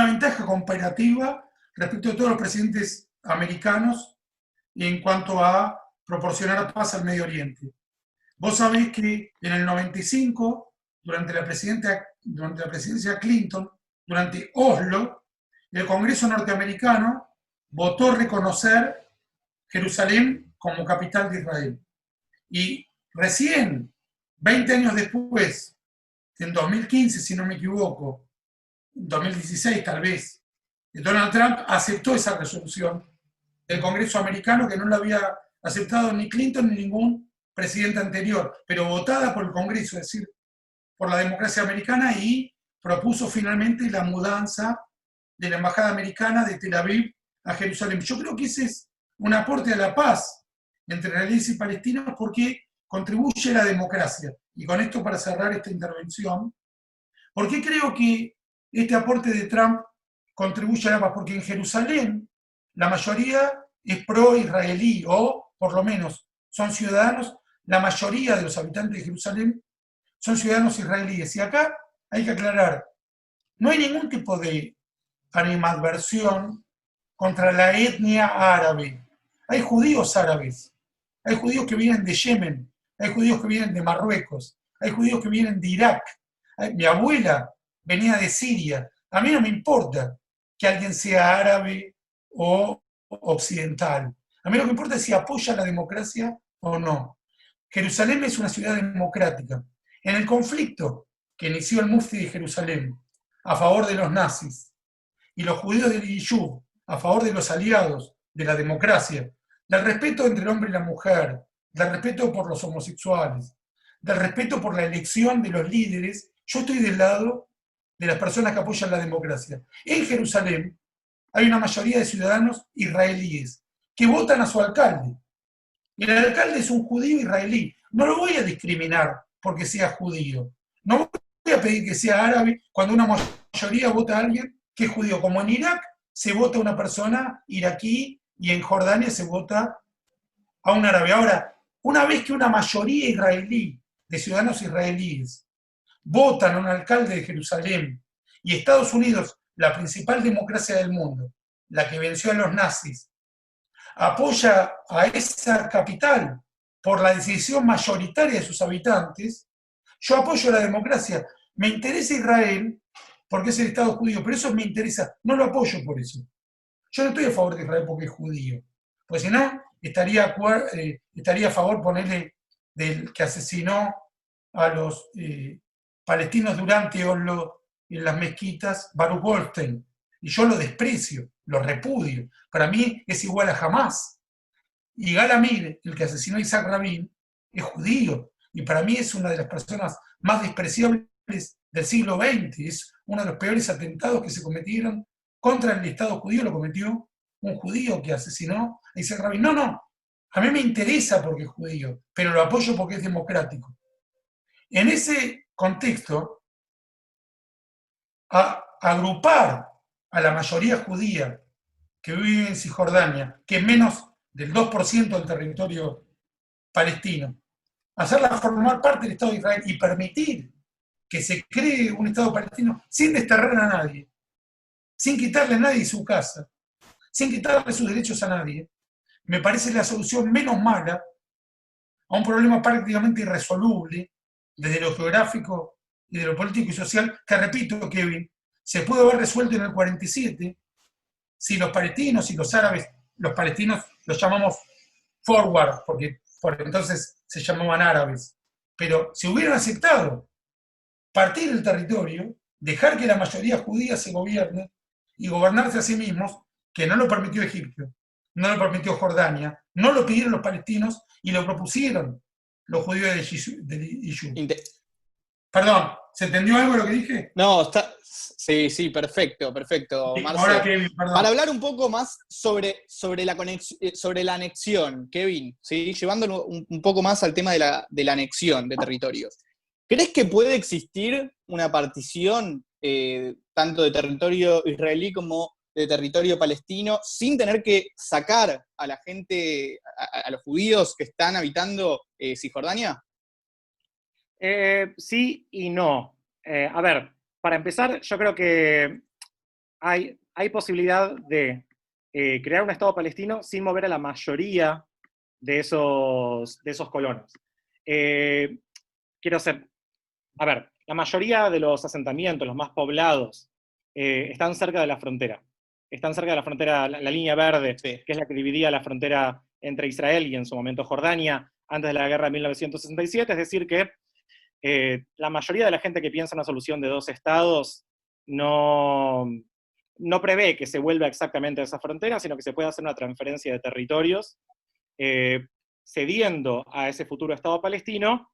ventaja comparativa respecto a todos los presidentes americanos en cuanto a proporcionar paz al Medio Oriente. Vos sabés que en el 95, durante la presidencia Clinton, durante Oslo, el Congreso norteamericano votó reconocer Jerusalén como capital de Israel. Y recién, 20 años después, en 2015, si no me equivoco, 2016 tal vez, Donald Trump aceptó esa resolución del Congreso americano, que no la había aceptado ni Clinton ni ningún presidente anterior, pero votada por el Congreso, es decir, por la democracia americana, y propuso finalmente la mudanza de la embajada americana de Tel Aviv a Jerusalén. Yo creo que ese es un aporte a la paz entre israelíes y palestinos porque contribuye a la democracia. Y con esto, para cerrar esta intervención, ¿por qué creo que este aporte de Trump contribuye a la paz? Porque en Jerusalén la mayoría es pro-israelí, o por lo menos son ciudadanos, la mayoría de los habitantes de Jerusalén son ciudadanos israelíes. Y acá hay que aclarar, no hay ningún tipo de animadversión contra la etnia árabe. Hay judíos árabes, hay judíos que vienen de Yemen, hay judíos que vienen de Marruecos, hay judíos que vienen de Irak. Mi abuela venía de Siria. A mí no me importa que alguien sea árabe o occidental. A mí lo que importa es si apoya la democracia o no. Jerusalén es una ciudad democrática. En el conflicto que inició el mufti de Jerusalén a favor de los nazis y los judíos del Yishuv a favor de los aliados de la democracia, del respeto entre el hombre y la mujer, del respeto por los homosexuales, del respeto por la elección de los líderes, yo estoy del lado de las personas que apoyan la democracia. En Jerusalén hay una mayoría de ciudadanos israelíes que votan a su alcalde. El alcalde es un judío israelí. No lo voy a discriminar porque sea judío. No voy a pedir que sea árabe cuando una mayoría vota a alguien que es judío. Como en Irak se vota a una persona iraquí y en Jordania se vota a un árabe. Ahora, una vez que una mayoría israelí, de ciudadanos israelíes, votan a un alcalde de Jerusalén y Estados Unidos, la principal democracia del mundo, la que venció a los nazis, apoya a esa capital por la decisión mayoritaria de sus habitantes, yo apoyo la democracia. Me interesa Israel porque es el Estado judío, pero eso me interesa, no lo apoyo por eso. Yo no estoy a favor de Israel porque es judío, pues si no, estaría a favor, ponerle, del que asesinó a los palestinos durante Oslo en las mezquitas, Baruch Goldstein. Y yo lo desprecio, lo repudio. Para mí es igual a Hamás. Y Gal Amir, el que asesinó a Isaac Rabin, es judío. Y para mí es una de las personas más despreciables del siglo XX. Es uno de los peores atentados que se cometieron contra el Estado judío. Lo cometió un judío que asesinó a Isaac Rabin. No. A mí me interesa porque es judío, pero lo apoyo porque es democrático. En ese contexto, agrupar a la mayoría judía que vive en Cisjordania, que es menos del 2% del territorio palestino, hacerla formar parte del Estado de Israel y permitir que se cree un Estado palestino sin desterrar a nadie, sin quitarle a nadie su casa, sin quitarle sus derechos a nadie, me parece la solución menos mala a un problema prácticamente irresoluble desde lo geográfico y de lo político y social, que repito, Kevin, se pudo haber resuelto en el 47 si los palestinos y los árabes, los palestinos los llamamos forward, porque por entonces se llamaban árabes, pero si hubieran aceptado partir el territorio, dejar que la mayoría judía se gobierne y gobernarse a sí mismos, que no lo permitió Egipto, no lo permitió Jordania, no lo pidieron los palestinos y lo propusieron los judíos de Yishú. Perdón, ¿se entendió algo de lo que dije? No, sí, perfecto, Marcelo. Ahora, Kevin, perdón. Para hablar un poco más sobre la anexión, Kevin, ¿sí? Llevándolo un poco más al tema de la anexión de territorios. ¿Crees que puede existir una partición tanto de territorio israelí como de territorio palestino sin tener que sacar a la gente, a los judíos que están habitando Cisjordania? Sí y no. A ver, para empezar, yo creo que hay posibilidad de crear un Estado palestino sin mover a la mayoría de esos colonos. A ver, la mayoría de los asentamientos, los más poblados, están cerca de la frontera. Están cerca de la frontera, la línea verde, sí, que es la que dividía la frontera entre Israel y en su momento Jordania, antes de la guerra de 1967, es decir que la mayoría de la gente que piensa en una solución de 2 estados no prevé que se vuelva exactamente a esa frontera, sino que se puede hacer una transferencia de territorios, cediendo a ese futuro Estado palestino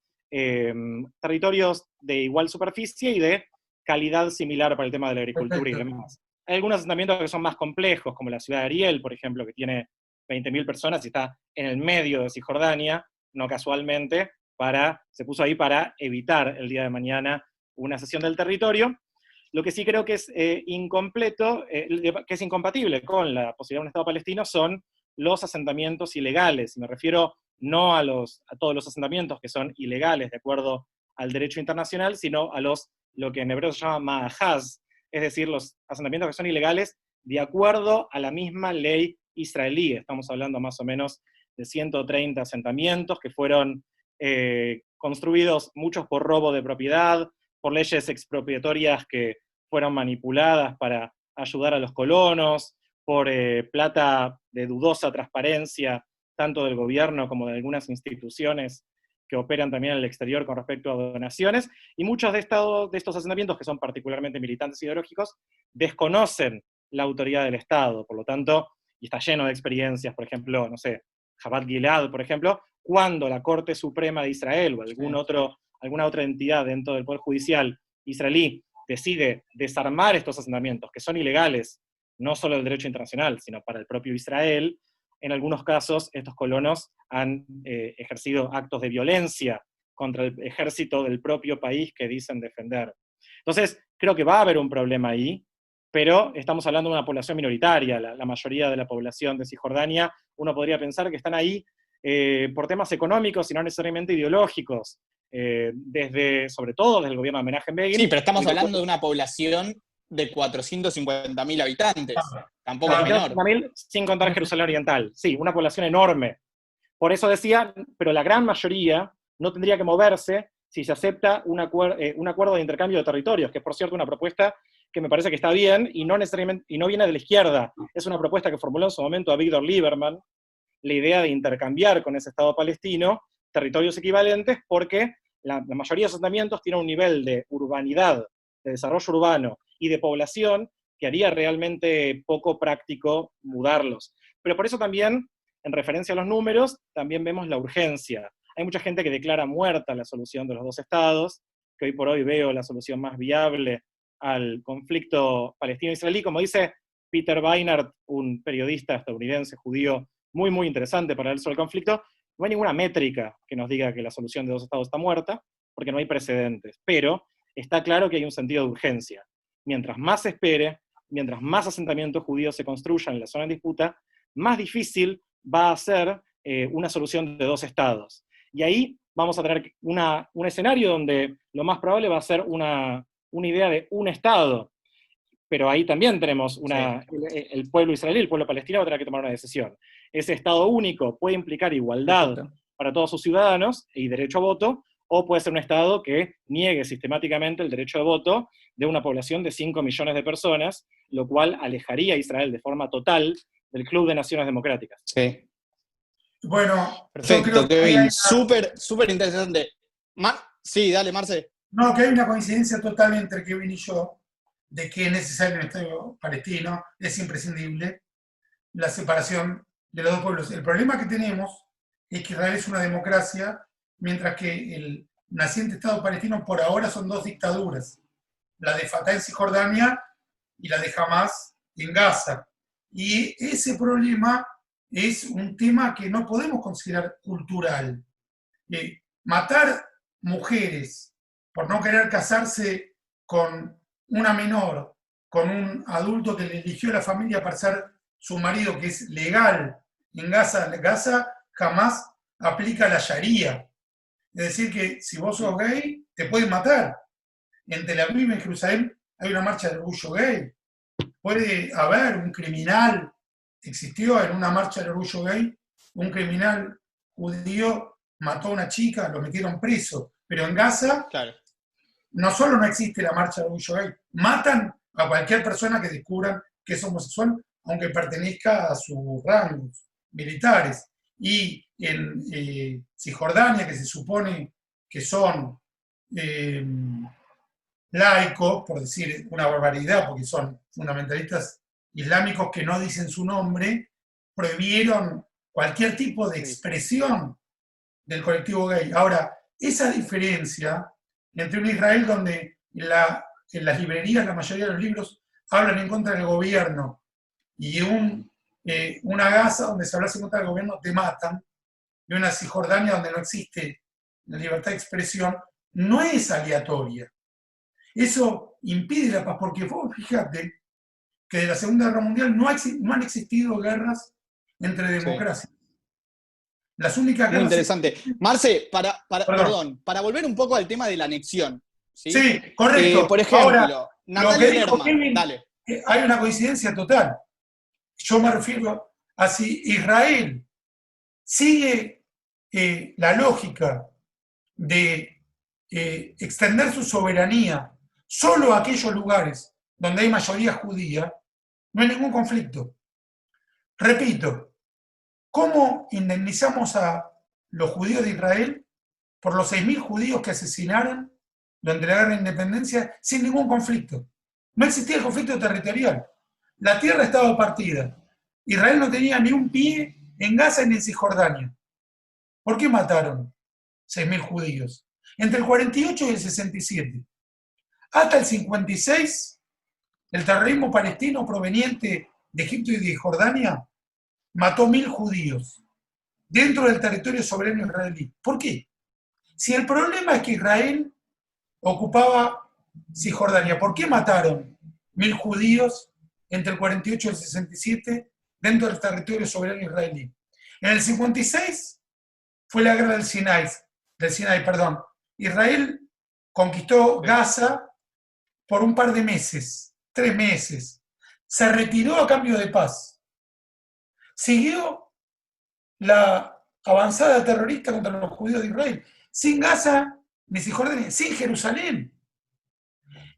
territorios de igual superficie y de calidad similar para el tema de la agricultura y demás. Hay algunos asentamientos que son más complejos, como la ciudad de Ariel, por ejemplo, que tiene 20.000 personas y está en el medio de Cisjordania, no casualmente, se puso ahí para evitar el día de mañana una cesión del territorio. Lo que sí creo que es incompleto, que es incompatible con la posibilidad de un Estado palestino, son los asentamientos ilegales. Me refiero no a todos los asentamientos que son ilegales de acuerdo al derecho internacional, sino a lo que en hebreo se llama ma'ahaz, es decir, los asentamientos que son ilegales de acuerdo a la misma ley israelí. Estamos hablando más o menos de 130 asentamientos que fueron construidos, muchos por robo de propiedad, por leyes expropiatorias que fueron manipuladas para ayudar a los colonos, por plata de dudosa transparencia, tanto del gobierno como de algunas instituciones que operan también en el exterior con respecto a donaciones, y muchos de estos asentamientos, que son particularmente militantes ideológicos, desconocen la autoridad del Estado, por lo tanto, y está lleno de experiencias, por ejemplo, no sé, Jabhat Gilad, por ejemplo, cuando la Corte Suprema de Israel o alguna otra entidad dentro del Poder Judicial israelí decide desarmar estos asentamientos, que son ilegales, no solo del derecho internacional, sino para el propio Israel, en algunos casos estos colonos han ejercido actos de violencia contra el ejército del propio país que dicen defender. Entonces, creo que va a haber un problema ahí, pero estamos hablando de una población minoritaria. La mayoría de la población de Cisjordania, uno podría pensar que están ahí por temas económicos y no necesariamente ideológicos, sobre todo desde el gobierno de Menachem Begin. Sí, pero estamos hablando de una población de 450.000 habitantes, tampoco es menor. 450.000 sin contar Jerusalén Oriental, sí, una población enorme. Por eso decía, pero la gran mayoría no tendría que moverse si se acepta un acuerdo de intercambio de territorios, que es, por cierto, una propuesta que me parece que está bien y no necesariamente, y no viene de la izquierda. Es una propuesta que formuló en su momento a Víctor Lieberman, la idea de intercambiar con ese Estado palestino territorios equivalentes, porque la mayoría de asentamientos tienen un nivel de urbanidad, de desarrollo urbano y de población que haría realmente poco práctico mudarlos. Pero por eso también en referencia a los números, también vemos la urgencia. Hay mucha gente que declara muerta la solución de los dos estados, que hoy por hoy veo la solución más viable al conflicto palestino-israelí. Como dice Peter Beinart, un periodista estadounidense judío muy, muy interesante para el sobre el conflicto, no hay ninguna métrica que nos diga que la solución de dos estados está muerta, porque no hay precedentes. Pero está claro que hay un sentido de urgencia. Mientras más se espere, mientras más asentamientos judíos se construyan en la zona en disputa, más difícil va a ser una solución de dos estados. Y ahí vamos a tener un escenario donde lo más probable va a ser una idea de un estado, pero ahí también tenemos el pueblo israelí, el pueblo palestino va a tener que tomar una decisión. Ese estado único puede implicar igualdad para todos sus ciudadanos y derecho a voto, o puede ser un estado que niegue sistemáticamente el derecho de voto de una población de 5 millones de personas, lo cual alejaría a Israel de forma total del Club de Naciones Democráticas. Sí. Bueno, perfecto, Kevin. Súper interesante. Sí, dale, Marce. No, que hay una coincidencia total entre Kevin y yo, de que es necesario un Estado palestino, es imprescindible la separación de los dos pueblos. El problema que tenemos es que Israel es una democracia, mientras que el naciente Estado palestino por ahora son dos dictaduras, la de Fatah en Cisjordania y la de Hamas en Gaza. Y ese problema es un tema que no podemos considerar cultural. Matar mujeres por no querer casarse con una menor, con un adulto que le eligió la familia para ser su marido, que es legal en Gaza. Gaza jamás aplica la Sharia. Es decir, que si vos sos gay, te pueden matar. En Tel Aviv, en Jerusalén, hay una marcha de orgullo gay. Puede haber un criminal, existió en una marcha de orgullo gay, un criminal judío mató a una chica, lo metieron preso. Pero en Gaza, claro, no solo no existe la marcha de orgullo gay, matan a cualquier persona que descubran que es homosexual, aunque pertenezca a sus rangos militares. Y en Cisjordania, que se supone que son laicos, por decir una barbaridad, porque son fundamentalistas islámicos que no dicen su nombre, prohibieron cualquier tipo de expresión del colectivo gay. Ahora, esa diferencia entre un Israel donde en las librerías la mayoría de los libros hablan en contra del gobierno y una Gaza donde se habla en contra del gobierno te matan, y una Cisjordania donde no existe la libertad de expresión, no es aleatoria. Eso impide la paz, porque vos fíjate que de la Segunda Guerra Mundial no han existido guerras entre democracias. Sí. Las únicas guerras... Muy interesante. Marce, para volver un poco al tema de la anexión. Sí, correcto. Por ejemplo, ahora, Natalia Lerman, dale. Hay una coincidencia total. Yo me refiero a si Israel sigue la lógica de extender su soberanía solo a aquellos lugares donde hay mayoría judía, no hay ningún conflicto. Repito, ¿cómo indemnizamos a los judíos de Israel por los 6.000 judíos que asesinaron durante la guerra de independencia sin ningún conflicto? No existía el conflicto territorial. La tierra estaba partida. Israel no tenía ni un pie en Gaza ni en Cisjordania. ¿Por qué mataron 6.000 judíos? Entre el 48 y el 67. Hasta el 56, el terrorismo palestino proveniente de Egipto y de Jordania mató 1.000 judíos dentro del territorio soberano israelí. ¿Por qué? Si el problema es que Israel ocupaba Cisjordania, ¿por qué mataron 1.000 judíos entre el 48 y el 67 dentro del territorio soberano israelí? En el 56 fue la guerra del Sinai. Israel conquistó Gaza por un par de meses, 3 meses. Se retiró a cambio de paz. Siguió la avanzada terrorista contra los judíos de Israel, sin Gaza ni Cisjordania, sin Jerusalén.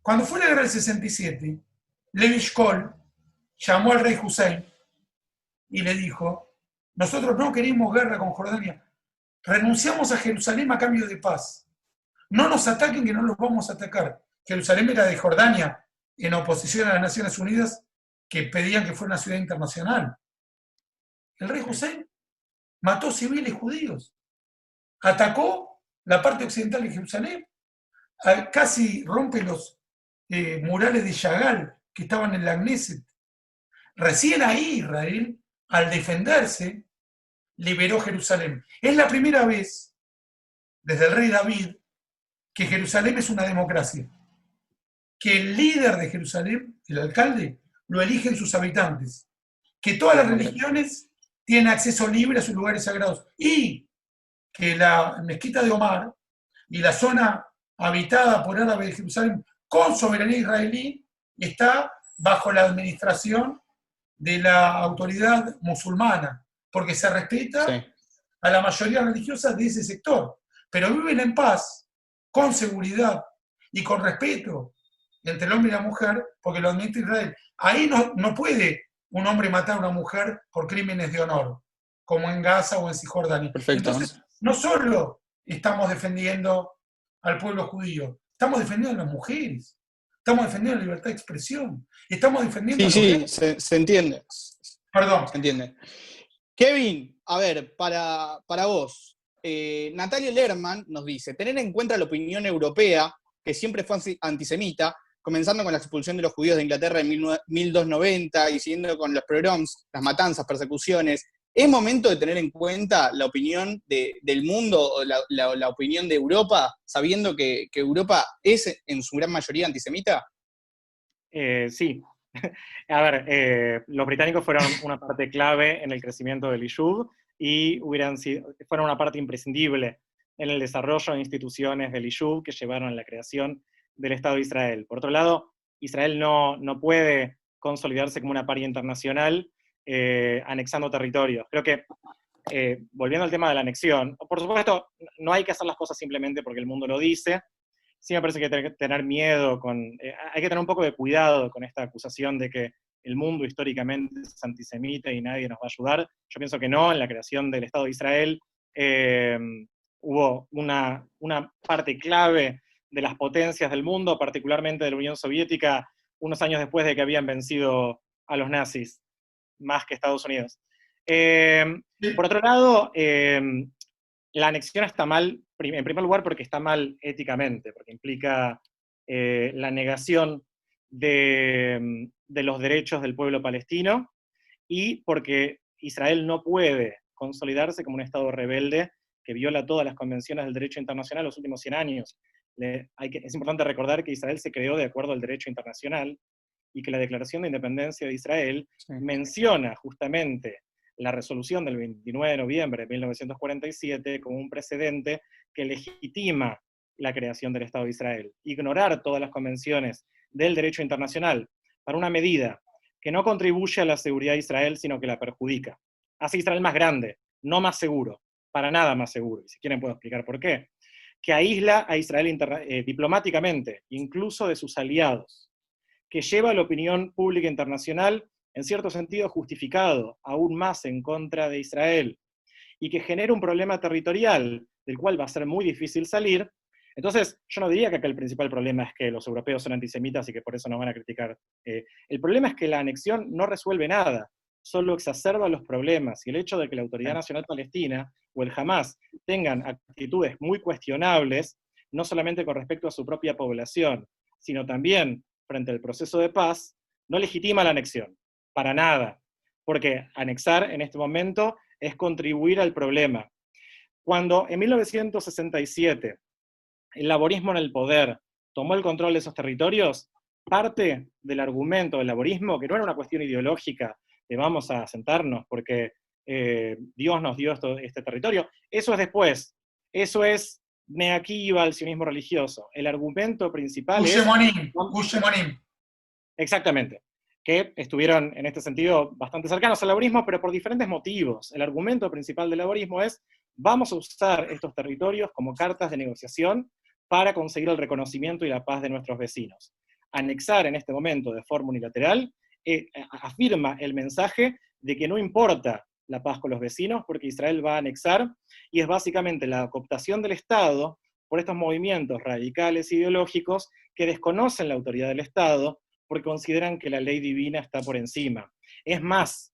Cuando fue la guerra del 67, Levi Shkol llamó al rey Hussein y le dijo: nosotros no queremos guerra con Jordania, renunciamos a Jerusalén a cambio de paz. No nos ataquen, que no los vamos a atacar. Jerusalén era de Jordania, en oposición a las Naciones Unidas, que pedían que fuera una ciudad internacional. El rey Hussein mató civiles judíos, atacó la parte occidental de Jerusalén, casi rompe los murales de Chagall que estaban en la Knesset. Recién ahí Israel, al defenderse, liberó Jerusalén. Es la primera vez, desde el rey David, que Jerusalén es una democracia. Que el líder de Jerusalén, el alcalde, lo eligen sus habitantes. Que todas las religiones tienen acceso libre a sus lugares sagrados. Y que la mezquita de Omar y la zona habitada por árabes de Jerusalén con soberanía israelí está bajo la administración de la autoridad musulmana, porque se respeta a la mayoría religiosa de ese sector, pero viven en paz, con seguridad y con respeto entre el hombre y la mujer, porque lo administra Israel. Ahí no puede un hombre matar a una mujer por crímenes de honor, como en Gaza o en Cisjordania. Perfecto. Entonces, no solo estamos defendiendo al pueblo judío, estamos defendiendo a las mujeres, estamos defendiendo la libertad de expresión, estamos defendiendo... Sí, se entiende. Perdón. Se entiende. Kevin, a ver, para vos, Natalia Lerman nos dice, tener en cuenta la opinión europea, que siempre fue antisemita, comenzando con la expulsión de los judíos de Inglaterra en 1290 y siguiendo con los pogroms, las matanzas, persecuciones, ¿es momento de tener en cuenta la opinión del mundo, o la opinión de Europa, sabiendo que Europa es en su gran mayoría antisemita? Sí. A ver, los británicos fueron una parte clave en el crecimiento del Lishub y fueron una parte imprescindible en el desarrollo de instituciones del Lishub que llevaron a la creación del Estado de Israel. Por otro lado, Israel no puede consolidarse como una paria internacional anexando territorios. Creo que, volviendo al tema de la anexión, por supuesto, no hay que hacer las cosas simplemente porque el mundo lo dice. Sí me parece que hay que tener miedo, hay que tener un poco de cuidado con esta acusación de que el mundo históricamente es antisemita y nadie nos va a ayudar. Yo pienso que no, en la creación del Estado de Israel hubo una parte clave de las potencias del mundo, particularmente de la Unión Soviética, unos años después de que habían vencido a los nazis, más que Estados Unidos. Por otro lado, la anexión está mal, en primer lugar, porque está mal éticamente, porque implica la negación de los derechos del pueblo palestino, y porque Israel no puede consolidarse como un Estado rebelde que viola todas las convenciones del derecho internacional en los últimos 100 años. Es importante recordar que Israel se creó de acuerdo al derecho internacional, y que la Declaración de Independencia de Israel menciona justamente la resolución del 29 de noviembre de 1947 como un precedente que legitima la creación del Estado de Israel. Ignorar todas las convenciones del derecho internacional para una medida que no contribuye a la seguridad de Israel, sino que la perjudica. Hace Israel más grande, no más seguro, para nada más seguro, y si quieren puedo explicar por qué, que aísla a Israel diplomáticamente, incluso de sus aliados, que lleva a la opinión pública internacional en cierto sentido justificado, aún más en contra de Israel, y que genera un problema territorial del cual va a ser muy difícil salir. Entonces, yo no diría que acá el principal problema es que los europeos son antisemitas y que por eso nos van a criticar. El problema es que la anexión no resuelve nada, solo exacerba los problemas, y el hecho de que la Autoridad Nacional Palestina o el Hamas tengan actitudes muy cuestionables, no solamente con respecto a su propia población, sino también frente al proceso de paz, no legitima la anexión, para nada, porque anexar en este momento es contribuir al problema. Cuando en 1967 el laborismo en el poder tomó el control de esos territorios, parte del argumento del laborismo, que no era una cuestión ideológica de vamos a sentarnos porque Dios nos dio este territorio, eso es después, eso es Neakiva, el sionismo religioso. El argumento principal es... Gush Emunim. Exactamente. Que estuvieron en este sentido bastante cercanos al laborismo, pero por diferentes motivos. El argumento principal del laborismo es: vamos a usar estos territorios como cartas de negociación para conseguir el reconocimiento y la paz de nuestros vecinos. Anexar en este momento de forma unilateral afirma el mensaje de que no importa la paz con los vecinos, porque Israel va a anexar, y es básicamente la cooptación del Estado por estos movimientos radicales ideológicos que desconocen la autoridad del Estado, porque consideran que la ley divina está por encima. Es más,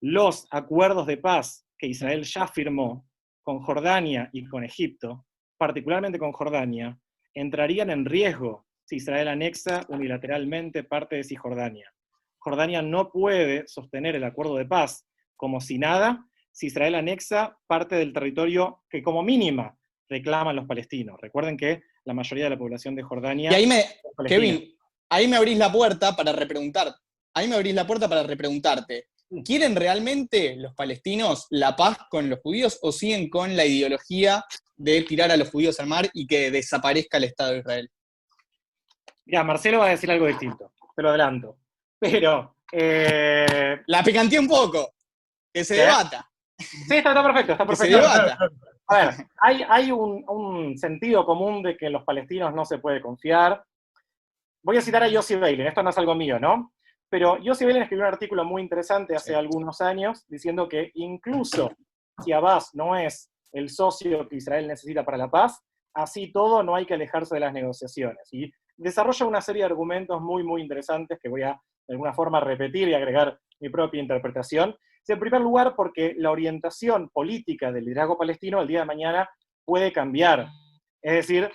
los acuerdos de paz que Israel ya firmó con Jordania y con Egipto, particularmente con Jordania, entrarían en riesgo si Israel anexa unilateralmente parte de Cisjordania. Jordania no puede sostener el acuerdo de paz como si nada si Israel anexa parte del territorio que como mínima reclaman los palestinos. Recuerden que la mayoría de la población de Jordania Y ahí es palestina. Kevin, ahí me abrís la puerta para repreguntar. Ahí me abrís la puerta para repreguntarte. ¿Quieren realmente los palestinos la paz con los judíos o siguen con la ideología de tirar a los judíos al mar y que desaparezca el Estado de Israel? Mirá, Marcelo va a decir algo distinto, te lo adelanto. Pero... La picanteé un poco. Que se debata. Sí, está perfecto, está perfecto. Que se debata. A ver, hay un sentido común de que en los palestinos no se puede confiar. Voy a citar a Yossi Beilin, esto no es algo mío, ¿no? Pero Yossi Beilin escribió un artículo muy interesante hace algunos años diciendo que incluso si Abbas no es el socio que Israel necesita para la paz, así todo no hay que alejarse de las negociaciones. Y desarrolla una serie de argumentos muy, muy interesantes que voy a, de alguna forma, repetir y agregar mi propia interpretación. En primer lugar, porque la orientación política del liderazgo palestino el día de mañana puede cambiar. Es decir,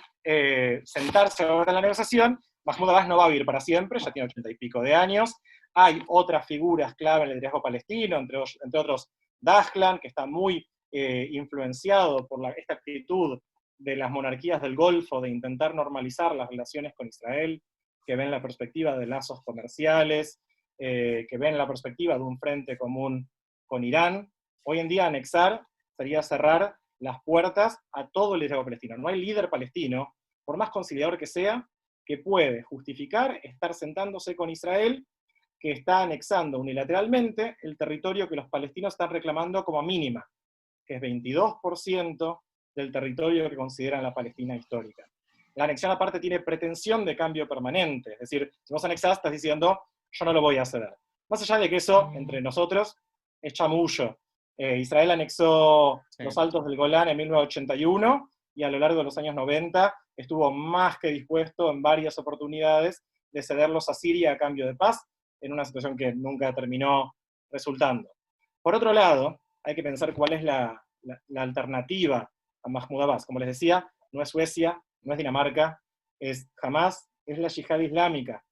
sentarse ahora en la negociación, Mahmoud Abbas no va a vivir para siempre, ya tiene 80 y pico de años. Hay otras figuras clave en el liderazgo palestino, entre otros Dahlan, que está muy influenciado por esta actitud de las monarquías del Golfo de intentar normalizar las relaciones con Israel, que ven la perspectiva de lazos comerciales, que ven la perspectiva de un frente común con Irán. Hoy en día anexar sería cerrar las puertas a todo el liderazgo palestino. No hay líder palestino, por más conciliador que sea, que puede justificar estar sentándose con Israel, que está anexando unilateralmente el territorio que los palestinos están reclamando como mínima, que es 22% del territorio que consideran la Palestina histórica. La anexión aparte tiene pretensión de cambio permanente, es decir, si vos anexás estás diciendo, yo no lo voy a ceder. Más allá de que eso, entre nosotros, es chamullo. Israel anexó los Altos del Golán en 1981 y a lo largo de los años 90 estuvo más que dispuesto en varias oportunidades de cederlos a Siria a cambio de paz, en una situación que nunca terminó resultando. Por otro lado, hay que pensar cuál es la alternativa a Mahmoud Abbas. Como les decía, no es Suecia, no es Dinamarca, es Hamas, es la yihad islámica.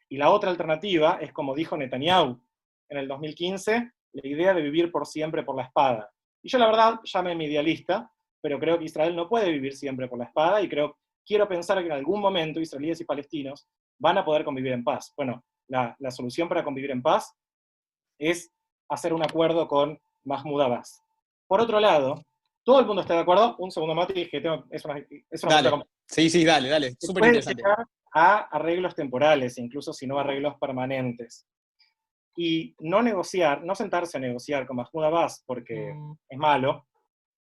Y la otra alternativa es, como dijo Netanyahu en el 2015, la idea de vivir por siempre por la espada. Y yo la verdad, llámeme idealista, pero creo que Israel no puede vivir siempre por la espada y quiero pensar que en algún momento israelíes y palestinos van a poder convivir en paz. Bueno, la solución para convivir en paz es hacer un acuerdo con Mahmoud Abbas. Por otro lado, todo el mundo está de acuerdo. Un segundo, Mati, que es una dale. Sí, dale. Súper interesante. Llegar a arreglos temporales, incluso si no arreglos permanentes. Y no sentarse a negociar con Mahmoud Abbas porque es malo,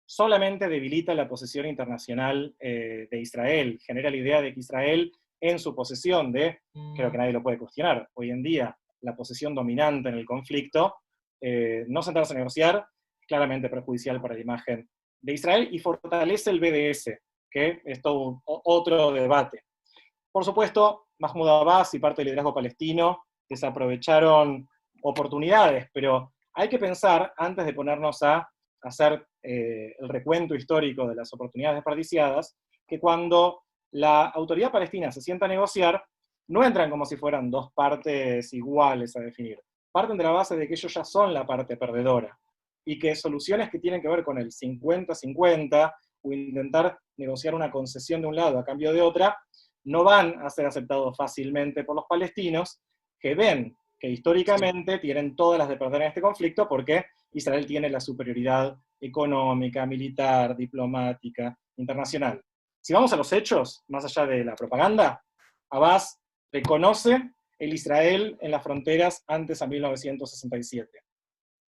solamente debilita la posición internacional de Israel, genera la idea de que Israel, en su posesión creo que nadie lo puede cuestionar, hoy en día, la posición dominante en el conflicto, no sentarse a negociar es claramente perjudicial para la imagen de Israel y fortalece el BDS, que es todo otro debate. Por supuesto, Mahmoud Abbas y parte del liderazgo palestino desaprovecharon oportunidades, pero hay que pensar, antes de ponernos a hacer el recuento histórico de las oportunidades desperdiciadas, que cuando la autoridad palestina se sienta a negociar, no entran como si fueran dos partes iguales a definir. Parten de la base de que ellos ya son la parte perdedora, y que soluciones que tienen que ver con el 50-50, o intentar negociar una concesión de un lado a cambio de otra, no van a ser aceptados fácilmente por los palestinos, que ven que históricamente tienen todas las de perder en este conflicto porque Israel tiene la superioridad económica, militar, diplomática, internacional. Si vamos a los hechos, más allá de la propaganda, Abbas reconoce el Israel en las fronteras antes a 1967.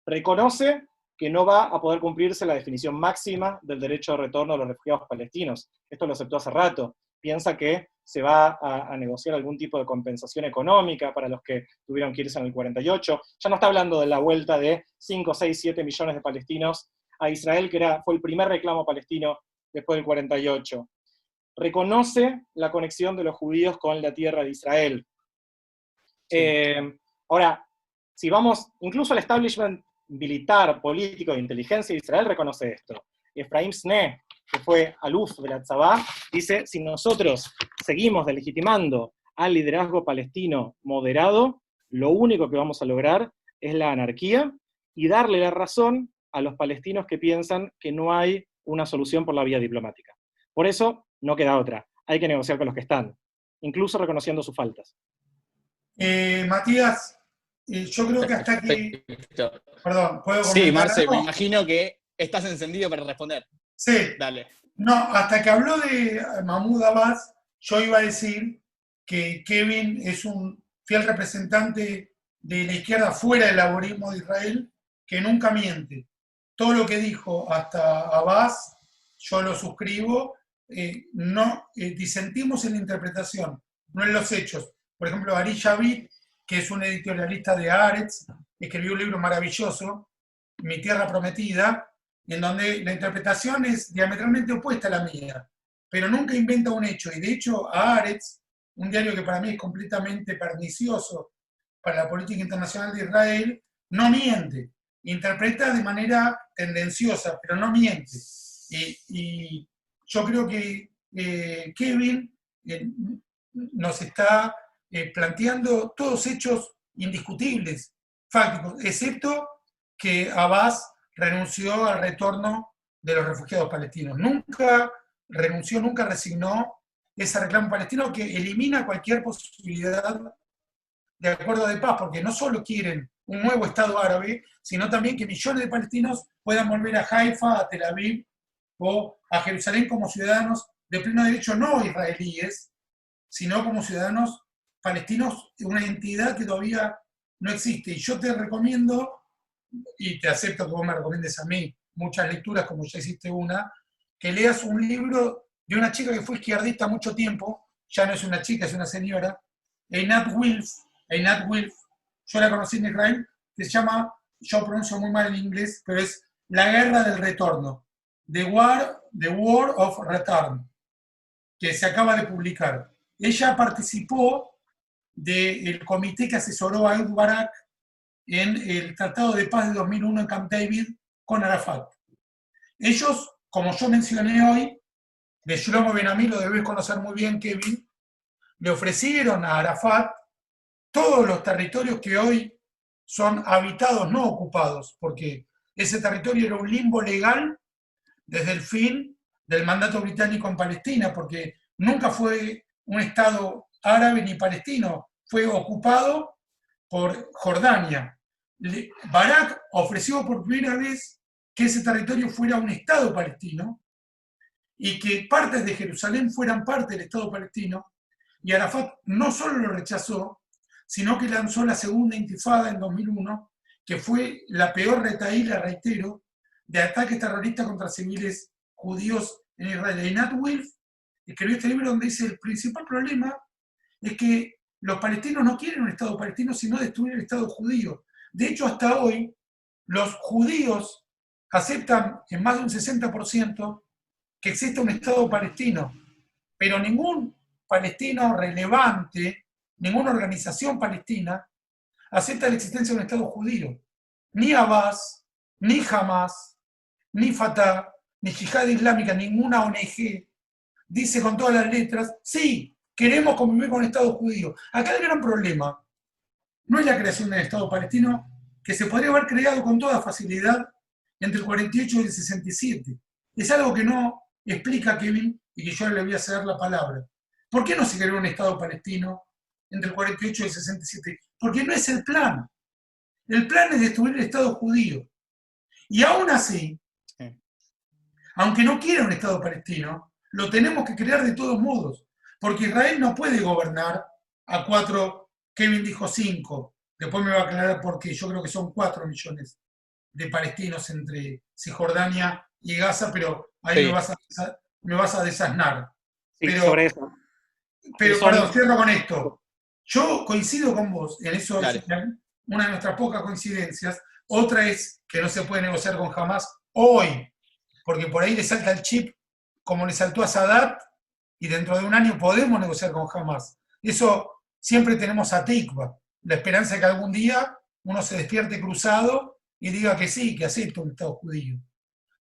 Reconoce que no va a poder cumplirse la definición máxima del derecho de retorno de los refugiados palestinos. Esto lo aceptó hace rato. Piensa que se va a negociar algún tipo de compensación económica para los que tuvieron que irse en el 48. Ya no está hablando de la vuelta de 5, 6, 7 millones de palestinos a Israel, que fue el primer reclamo palestino después del 48. Reconoce la conexión de los judíos con la tierra de Israel. Sí. Ahora, si vamos, incluso el establishment militar, político, de inteligencia de Israel reconoce esto. Efraim Sne, que fue aluf de la Tzabá, dice, si nosotros seguimos delegitimando al liderazgo palestino moderado, lo único que vamos a lograr es la anarquía y darle la razón a los palestinos que piensan que no hay una solución por la vía diplomática. Por eso, no queda otra. Hay que negociar con los que están, incluso reconociendo sus faltas. Matías, yo creo que hasta aquí... Perfecto. Perdón, ¿puedo comentar Sí, Marce, algo? me imagino que estás encendido para responder. Sí. Dale. No, hasta que habló de Mahmoud Abbas, yo iba a decir que Kevin es un fiel representante de la izquierda fuera del laborismo de Israel, que nunca miente. Todo lo que dijo hasta Abbas, yo lo suscribo. Disentimos en la interpretación, no en los hechos. Por ejemplo, Ari Shavit, que es un editorialista de Haaretz, escribió un libro maravilloso, Mi Tierra Prometida, en donde la interpretación es diametralmente opuesta a la mía, pero nunca inventa un hecho. Y de hecho, a Haaretz, un diario que para mí es completamente pernicioso para la política internacional de Israel, no miente. Interpreta de manera tendenciosa, pero no miente. Y yo creo que Kevin nos está planteando todos hechos indiscutibles, fácticos, excepto que Abbas renunció al retorno de los refugiados palestinos. Nunca renunció, nunca resignó ese reclamo palestino que elimina cualquier posibilidad de acuerdo de paz, porque no solo quieren un nuevo Estado árabe, sino también que millones de palestinos puedan volver a Haifa, a Tel Aviv o a Jerusalén como ciudadanos de pleno derecho, no israelíes, sino como ciudadanos palestinos, una entidad que todavía no existe. Y yo te recomiendo, y te acepto que vos me recomiendes a mí muchas lecturas, como ya hiciste una, que leas un libro de una chica que fue izquierdista mucho tiempo, ya no es una chica, es una señora, Einat Wilf, yo la conocí en Israel, que se llama, yo pronuncio muy mal en inglés, pero es La Guerra del Retorno, The War of Return, que se acaba de publicar. Ella participó del comité que asesoró a Ehud Barak en el Tratado de Paz de 2001 en Camp David con Arafat. Ellos, como yo mencioné hoy, de Shlomo Ben-Ami, lo debes conocer muy bien, Kevin, le ofrecieron a Arafat todos los territorios que hoy son habitados, no ocupados, porque ese territorio era un limbo legal desde el fin del mandato británico en Palestina, porque nunca fue un Estado árabe ni palestino, fue ocupado por Jordania. Barak ofreció por primera vez que ese territorio fuera un Estado palestino y que partes de Jerusalén fueran parte del Estado palestino, y Arafat no solo lo rechazó, sino que lanzó la segunda intifada en 2001, que fue la peor retahíla, reitero, de ataques terroristas contra civiles judíos en Israel. Einat Wilf escribió este libro donde dice: el principal problema es que los palestinos no quieren un Estado palestino, sino destruir el Estado judío. De hecho, hasta hoy, los judíos aceptan en más de un 60% que existe un Estado palestino, pero ningún palestino relevante, ninguna organización palestina acepta la existencia de un Estado judío. Ni Abbas, ni Hamas, ni Fatah, ni Yihad Islámica, ninguna ONG dice con todas las letras: sí, queremos convivir con el Estado judío. Acá el gran problema no es la creación del Estado palestino, que se podría haber creado con toda facilidad entre el 48 y el 67. Es algo que no explica Kevin y que yo le voy a ceder la palabra. ¿Por qué no se creó un Estado palestino entre el 48 y el 67? Porque no es el plan. El plan es destruir el Estado judío. Y aún así, aunque no quiera un Estado palestino, lo tenemos que crear de todos modos. Porque Israel no puede gobernar a 4, Kevin dijo 5, después me va a aclarar por qué, yo creo que son 4 millones de palestinos entre Cisjordania y Gaza, pero ahí sí me vas a desasnar. Sí, pero, sobre eso. Pero, perdón, cierro con esto. Yo coincido con vos, en eso es una de nuestras pocas coincidencias. Otra es que no se puede negociar con Hamas hoy, porque por ahí le salta el chip como le saltó a Sadat, y dentro de un año podemos negociar con Hamas. Eso siempre tenemos a Tikva, la esperanza de que algún día uno se despierte cruzado y diga que sí, que acepta un Estado judío.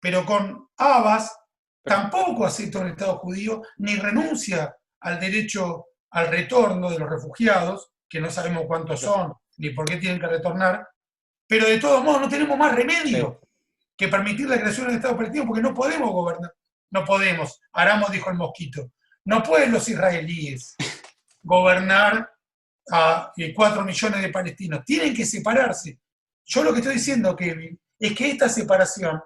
Pero con Abbas tampoco acepta un Estado judío, ni renuncia al derecho al retorno de los refugiados, que no sabemos cuántos son, ni por qué tienen que retornar, pero de todos modos no tenemos más remedio que permitir la creación del Estado palestino, porque no podemos gobernar. No podemos. Aramos dijo el Mosquito. No pueden los israelíes gobernar a 4 millones de palestinos. Tienen que separarse. Yo lo que estoy diciendo, Kevin, es que esta separación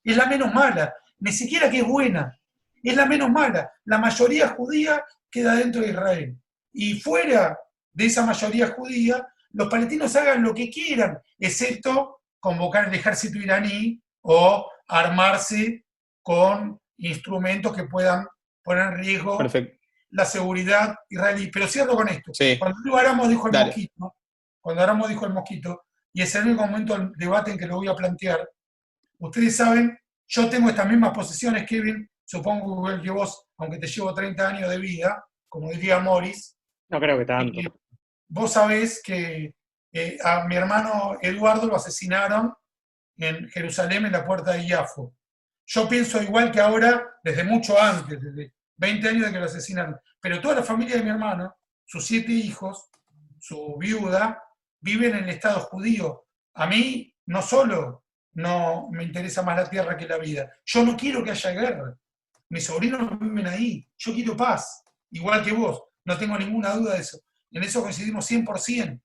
es la menos mala. Ni siquiera que es buena. Es la menos mala. La mayoría judía queda dentro de Israel. Y fuera de esa mayoría judía, los palestinos hagan lo que quieran, excepto convocar el ejército iraní o armarse con instrumentos que puedan poner en riesgo la seguridad israelí. Pero cierro con esto. Sí. Cuando Aramos dijo el Mosquito, y es el único momento del debate en que lo voy a plantear, ustedes saben, yo tengo estas mismas posiciones, Kevin, supongo igual que vos, aunque te llevo 30 años de vida, como diría Morris. No creo que tanto. Vos sabés que a mi hermano Eduardo lo asesinaron en Jerusalén, en la puerta de Yafo. Yo pienso igual que ahora, desde mucho antes, desde 20 años de que lo asesinaron. Pero toda la familia de mi hermano, sus 7 hijos, su viuda, viven en el Estado judío. A mí no solo no me interesa más la tierra que la vida, yo no quiero que haya guerra. Mis sobrinos viven ahí, yo quiero paz, igual que vos, no tengo ninguna duda de eso. En eso coincidimos 100%.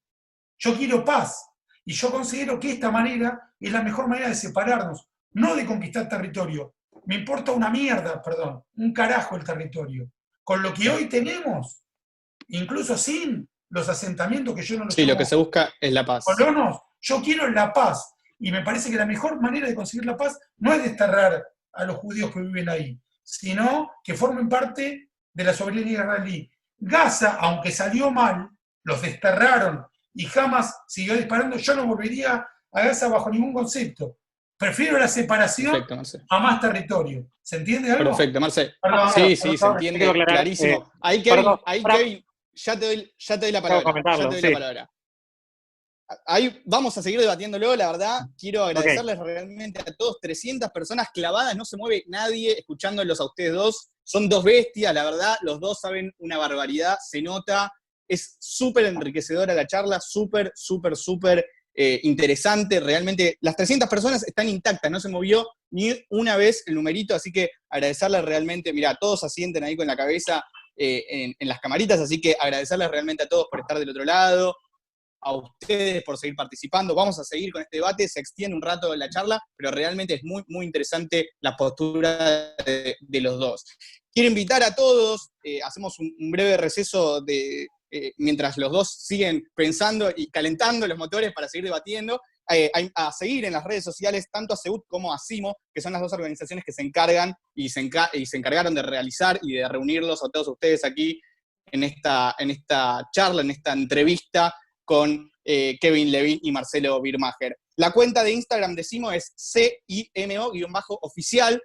Yo quiero paz. Y yo considero que esta manera es la mejor manera de separarnos, no de conquistar territorio. Me importa una mierda, perdón, un carajo el territorio. Con lo que hoy tenemos, incluso sin los asentamientos que yo no los Sí, lo que se busca es la paz. Colonos, yo quiero la paz. Y me parece que la mejor manera de conseguir la paz no es desterrar a los judíos que viven ahí, sino que formen parte de la soberanía israelí. Gaza, aunque salió mal, los desterraron y jamás siguió disparando, yo no volvería a Gaza bajo ningún concepto. Prefiero la separación a más territorio. ¿Se entiende algo? Perfecto, Marcelo. Perdón, sí, se entiende clarísimo. Ahí, Kevin, Kevin, ya te doy la palabra. Ahí vamos a seguir debatiéndolo, la verdad. Quiero agradecerles realmente a todos. 300 personas clavadas, no se mueve nadie escuchándolos a ustedes dos. Son dos bestias, la verdad. Los dos saben una barbaridad, se nota. Es súper enriquecedora la charla, súper interesante. Realmente, las 300 personas están intactas, no se movió ni una vez el numerito, así que agradecerles realmente. Mirá, todos asienten ahí con la cabeza en las camaritas, así que agradecerles realmente a todos por estar del otro lado, a ustedes por seguir participando. Vamos a seguir con este debate, se extiende un rato la charla, pero realmente es muy interesante la postura de los dos. Quiero invitar a todos, hacemos un breve receso mientras los dos siguen pensando y calentando los motores para seguir debatiendo, a seguir en las redes sociales tanto a SEUT como a CIMO, que son las dos organizaciones que se encargan y se encargaron de realizar y de reunirlos a todos ustedes aquí en esta charla, en esta entrevista con Kevin Levin y Marcelo Birmacher. La cuenta de Instagram de CIMO es CIMO-oficial,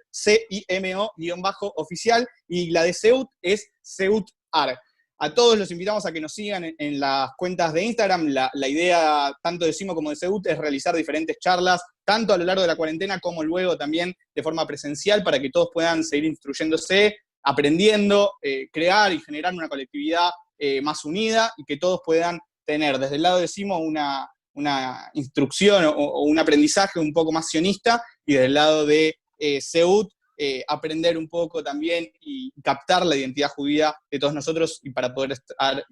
CIMO-oficial, y la de SEUT es SEUTAR. A todos los invitamos a que nos sigan en las cuentas de Instagram. La idea tanto de CIMO como de SEUT es realizar diferentes charlas, tanto a lo largo de la cuarentena como luego también de forma presencial, para que todos puedan seguir instruyéndose, aprendiendo, crear y generar una colectividad más unida, y que todos puedan tener desde el lado de CIMO una instrucción o un aprendizaje un poco más sionista, y del lado de SEUT aprender un poco también y captar la identidad judía de todos nosotros, y para poder estar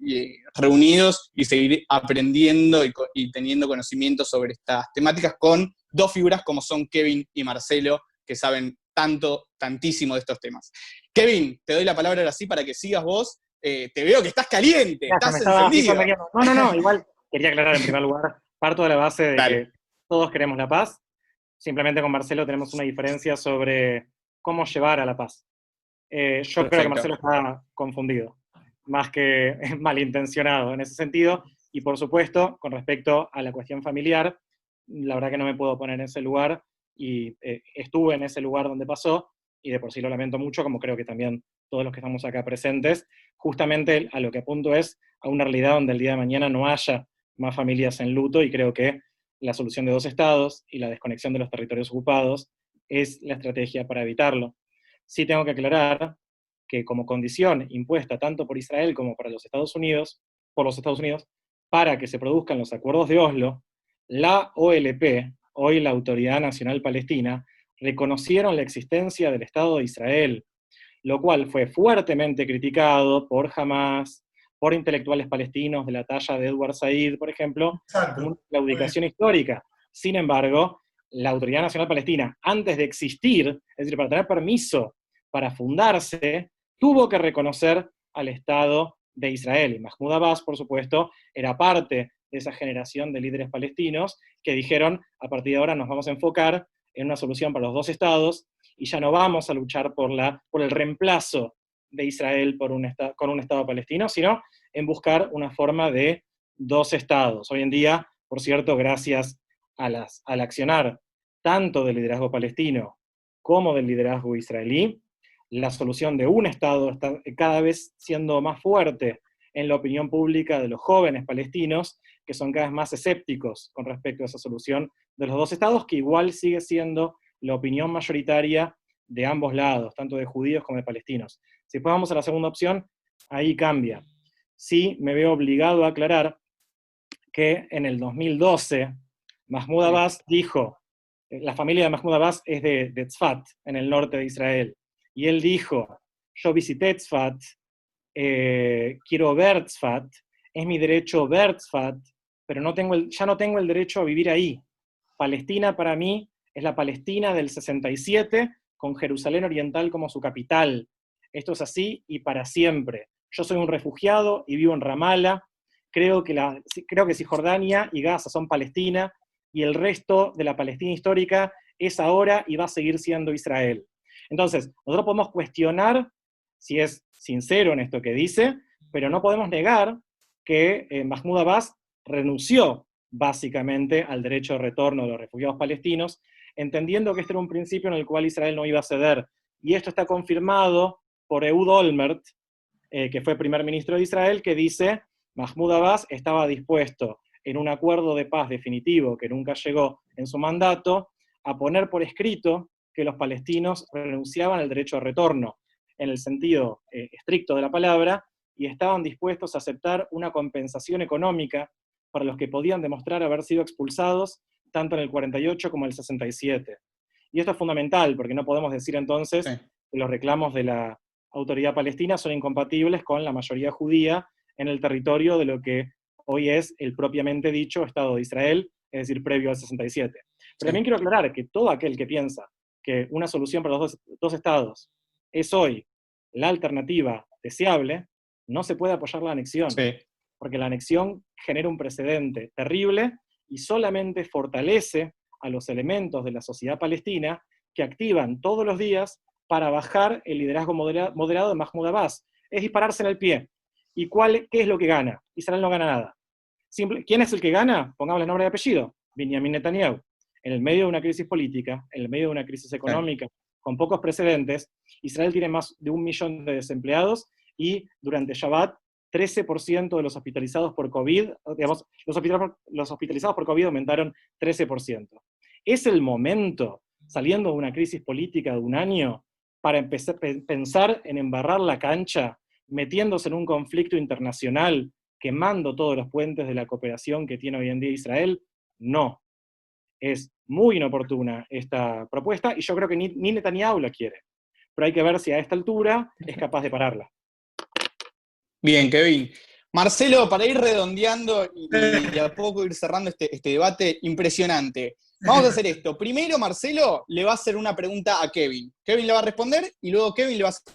reunidos y seguir aprendiendo y teniendo conocimiento sobre estas temáticas con dos figuras como son Kevin y Marcelo, que saben tantísimo de estos temas. Kevin, te doy la palabra ahora sí para que sigas vos. Te veo que estás caliente, estás encendido. No, igual quería aclarar en primer lugar, parto de la base de que todos queremos la paz, simplemente con Marcelo tenemos una diferencia sobre cómo llevar a la paz. Yo creo que Marcelo está confundido, más que malintencionado en ese sentido, y por supuesto, con respecto a la cuestión familiar, la verdad que no me puedo poner en ese lugar, y estuve en ese lugar donde pasó, y de por sí lo lamento mucho, como creo que también todos los que estamos acá presentes. Justamente a lo que apunto es a una realidad donde el día de mañana no haya más familias en luto, y creo que la solución de dos estados y la desconexión de los territorios ocupados es la estrategia para evitarlo. Sí tengo que aclarar que como condición impuesta tanto por Israel como por los Estados Unidos, para que se produzcan los acuerdos de Oslo, la OLP, hoy la Autoridad Nacional Palestina, reconocieron la existencia del Estado de Israel, lo cual fue fuertemente criticado por Hamas, por intelectuales palestinos de la talla de Edward Said, por ejemplo, como una claudicación histórica. Sin embargo, la Autoridad Nacional Palestina, antes de existir, es decir, para tener permiso para fundarse, tuvo que reconocer al Estado de Israel. Y Mahmoud Abbas, por supuesto, era parte de esa generación de líderes palestinos que dijeron, a partir de ahora nos vamos a enfocar en una solución para los dos estados, y ya no vamos a luchar por el reemplazo de Israel con un Estado palestino, sino en buscar una forma de dos estados. Hoy en día, por cierto, gracias al accionar tanto del liderazgo palestino como del liderazgo israelí, la solución de un Estado está cada vez siendo más fuerte en la opinión pública de los jóvenes palestinos, que son cada vez más escépticos con respecto a esa solución de los dos Estados, que igual sigue siendo la opinión mayoritaria de ambos lados, tanto de judíos como de palestinos. Si después vamos a la segunda opción, ahí cambia. Sí me veo obligado a aclarar que en el 2012 Mahmoud Abbas dijo, la familia de Mahmoud Abbas es de Tzfat, en el norte de Israel, y él dijo, yo visité Tzfat, quiero ver Tzfat, es mi derecho ver Tzfat, pero ya no tengo el derecho a vivir ahí. Palestina para mí es la Palestina del 67, con Jerusalén Oriental como su capital. Esto es así y para siempre. Yo soy un refugiado y vivo en Ramallah. Creo que Cisjordania y Gaza son Palestina, y el resto de la Palestina histórica es ahora y va a seguir siendo Israel. Entonces, nosotros podemos cuestionar si es sincero en esto que dice, pero no podemos negar que Mahmoud Abbas renunció básicamente al derecho de retorno de los refugiados palestinos, entendiendo que este era un principio en el cual Israel no iba a ceder. Y esto está confirmado por Ehud Olmert, que fue primer ministro de Israel, que dice, Mahmoud Abbas estaba dispuesto, en un acuerdo de paz definitivo que nunca llegó en su mandato, a poner por escrito que los palestinos renunciaban al derecho de retorno, en el sentido estricto de la palabra, y estaban dispuestos a aceptar una compensación económica para los que podían demostrar haber sido expulsados tanto en el 48 como en el 67. Y esto es fundamental, porque no podemos decir entonces que los reclamos de la autoridad palestina son incompatibles con la mayoría judía en el territorio de lo que hoy es el propiamente dicho Estado de Israel, es decir, previo al 67. Pero también quiero aclarar que todo aquel que piensa que una solución para los dos estados es hoy la alternativa deseable, no se puede apoyar la anexión, porque la anexión genera un precedente terrible y solamente fortalece a los elementos de la sociedad palestina que activan todos los días para bajar el liderazgo moderado de Mahmoud Abbas. Es dispararse en el pie. ¿Y qué es lo que gana? Israel no gana nada. ¿Quién es el que gana? Pongámosle nombre y apellido. Benjamin Netanyahu. En el medio de una crisis política, en el medio de una crisis económica, con pocos precedentes, Israel tiene más de 1 millón de desempleados y durante Shabbat 13% de los hospitalizados por COVID, digamos, los hospitalizados por COVID aumentaron 13%. Es el momento, saliendo de una crisis política de un año, para empezar a pensar en embarrar la cancha, metiéndose en un conflicto internacional, quemando todos los puentes de la cooperación que tiene hoy en día Israel. No. Es muy inoportuna esta propuesta, y yo creo que ni Netanyahu la quiere. Pero hay que ver si a esta altura es capaz de pararla. Bien, Kevin. Marcelo, para ir redondeando y de a poco ir cerrando este debate impresionante, vamos a hacer esto. Primero, Marcelo le va a hacer una pregunta a Kevin. Kevin le va a responder y luego Kevin le va a hacer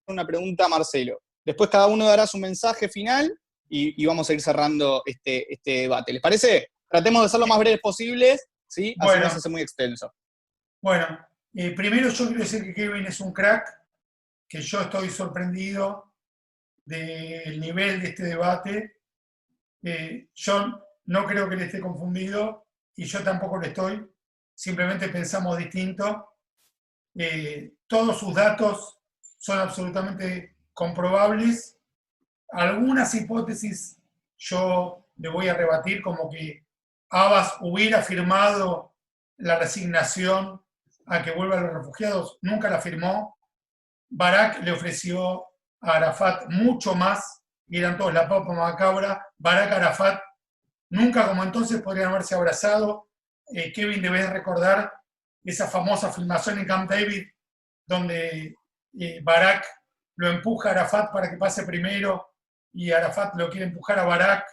una pregunta a Marcelo. Después cada uno dará su mensaje final y vamos a ir cerrando este debate. ¿Les parece? Tratemos de ser lo más breves posibles, ¿sí? Así Bueno. no se hace muy extenso. Bueno, primero yo quiero decir que Kevin es un crack, que yo estoy sorprendido del nivel de este debate. Yo no creo que él esté confundido y yo tampoco lo estoy. Simplemente pensamos distinto. Todos sus datos son absolutamente comprobables. Algunas hipótesis yo le voy a rebatir, como que Abbas hubiera firmado la resignación a que vuelvan los refugiados, nunca la firmó. Barak le ofreció a Arafat mucho más, y eran todos la papa macabra. Barak, Arafat, nunca como entonces podrían haberse abrazado. Kevin, debes recordar esa famosa filmación en Camp David, donde Barak lo empuja a Arafat para que pase primero, y Arafat lo quiere empujar a Barak.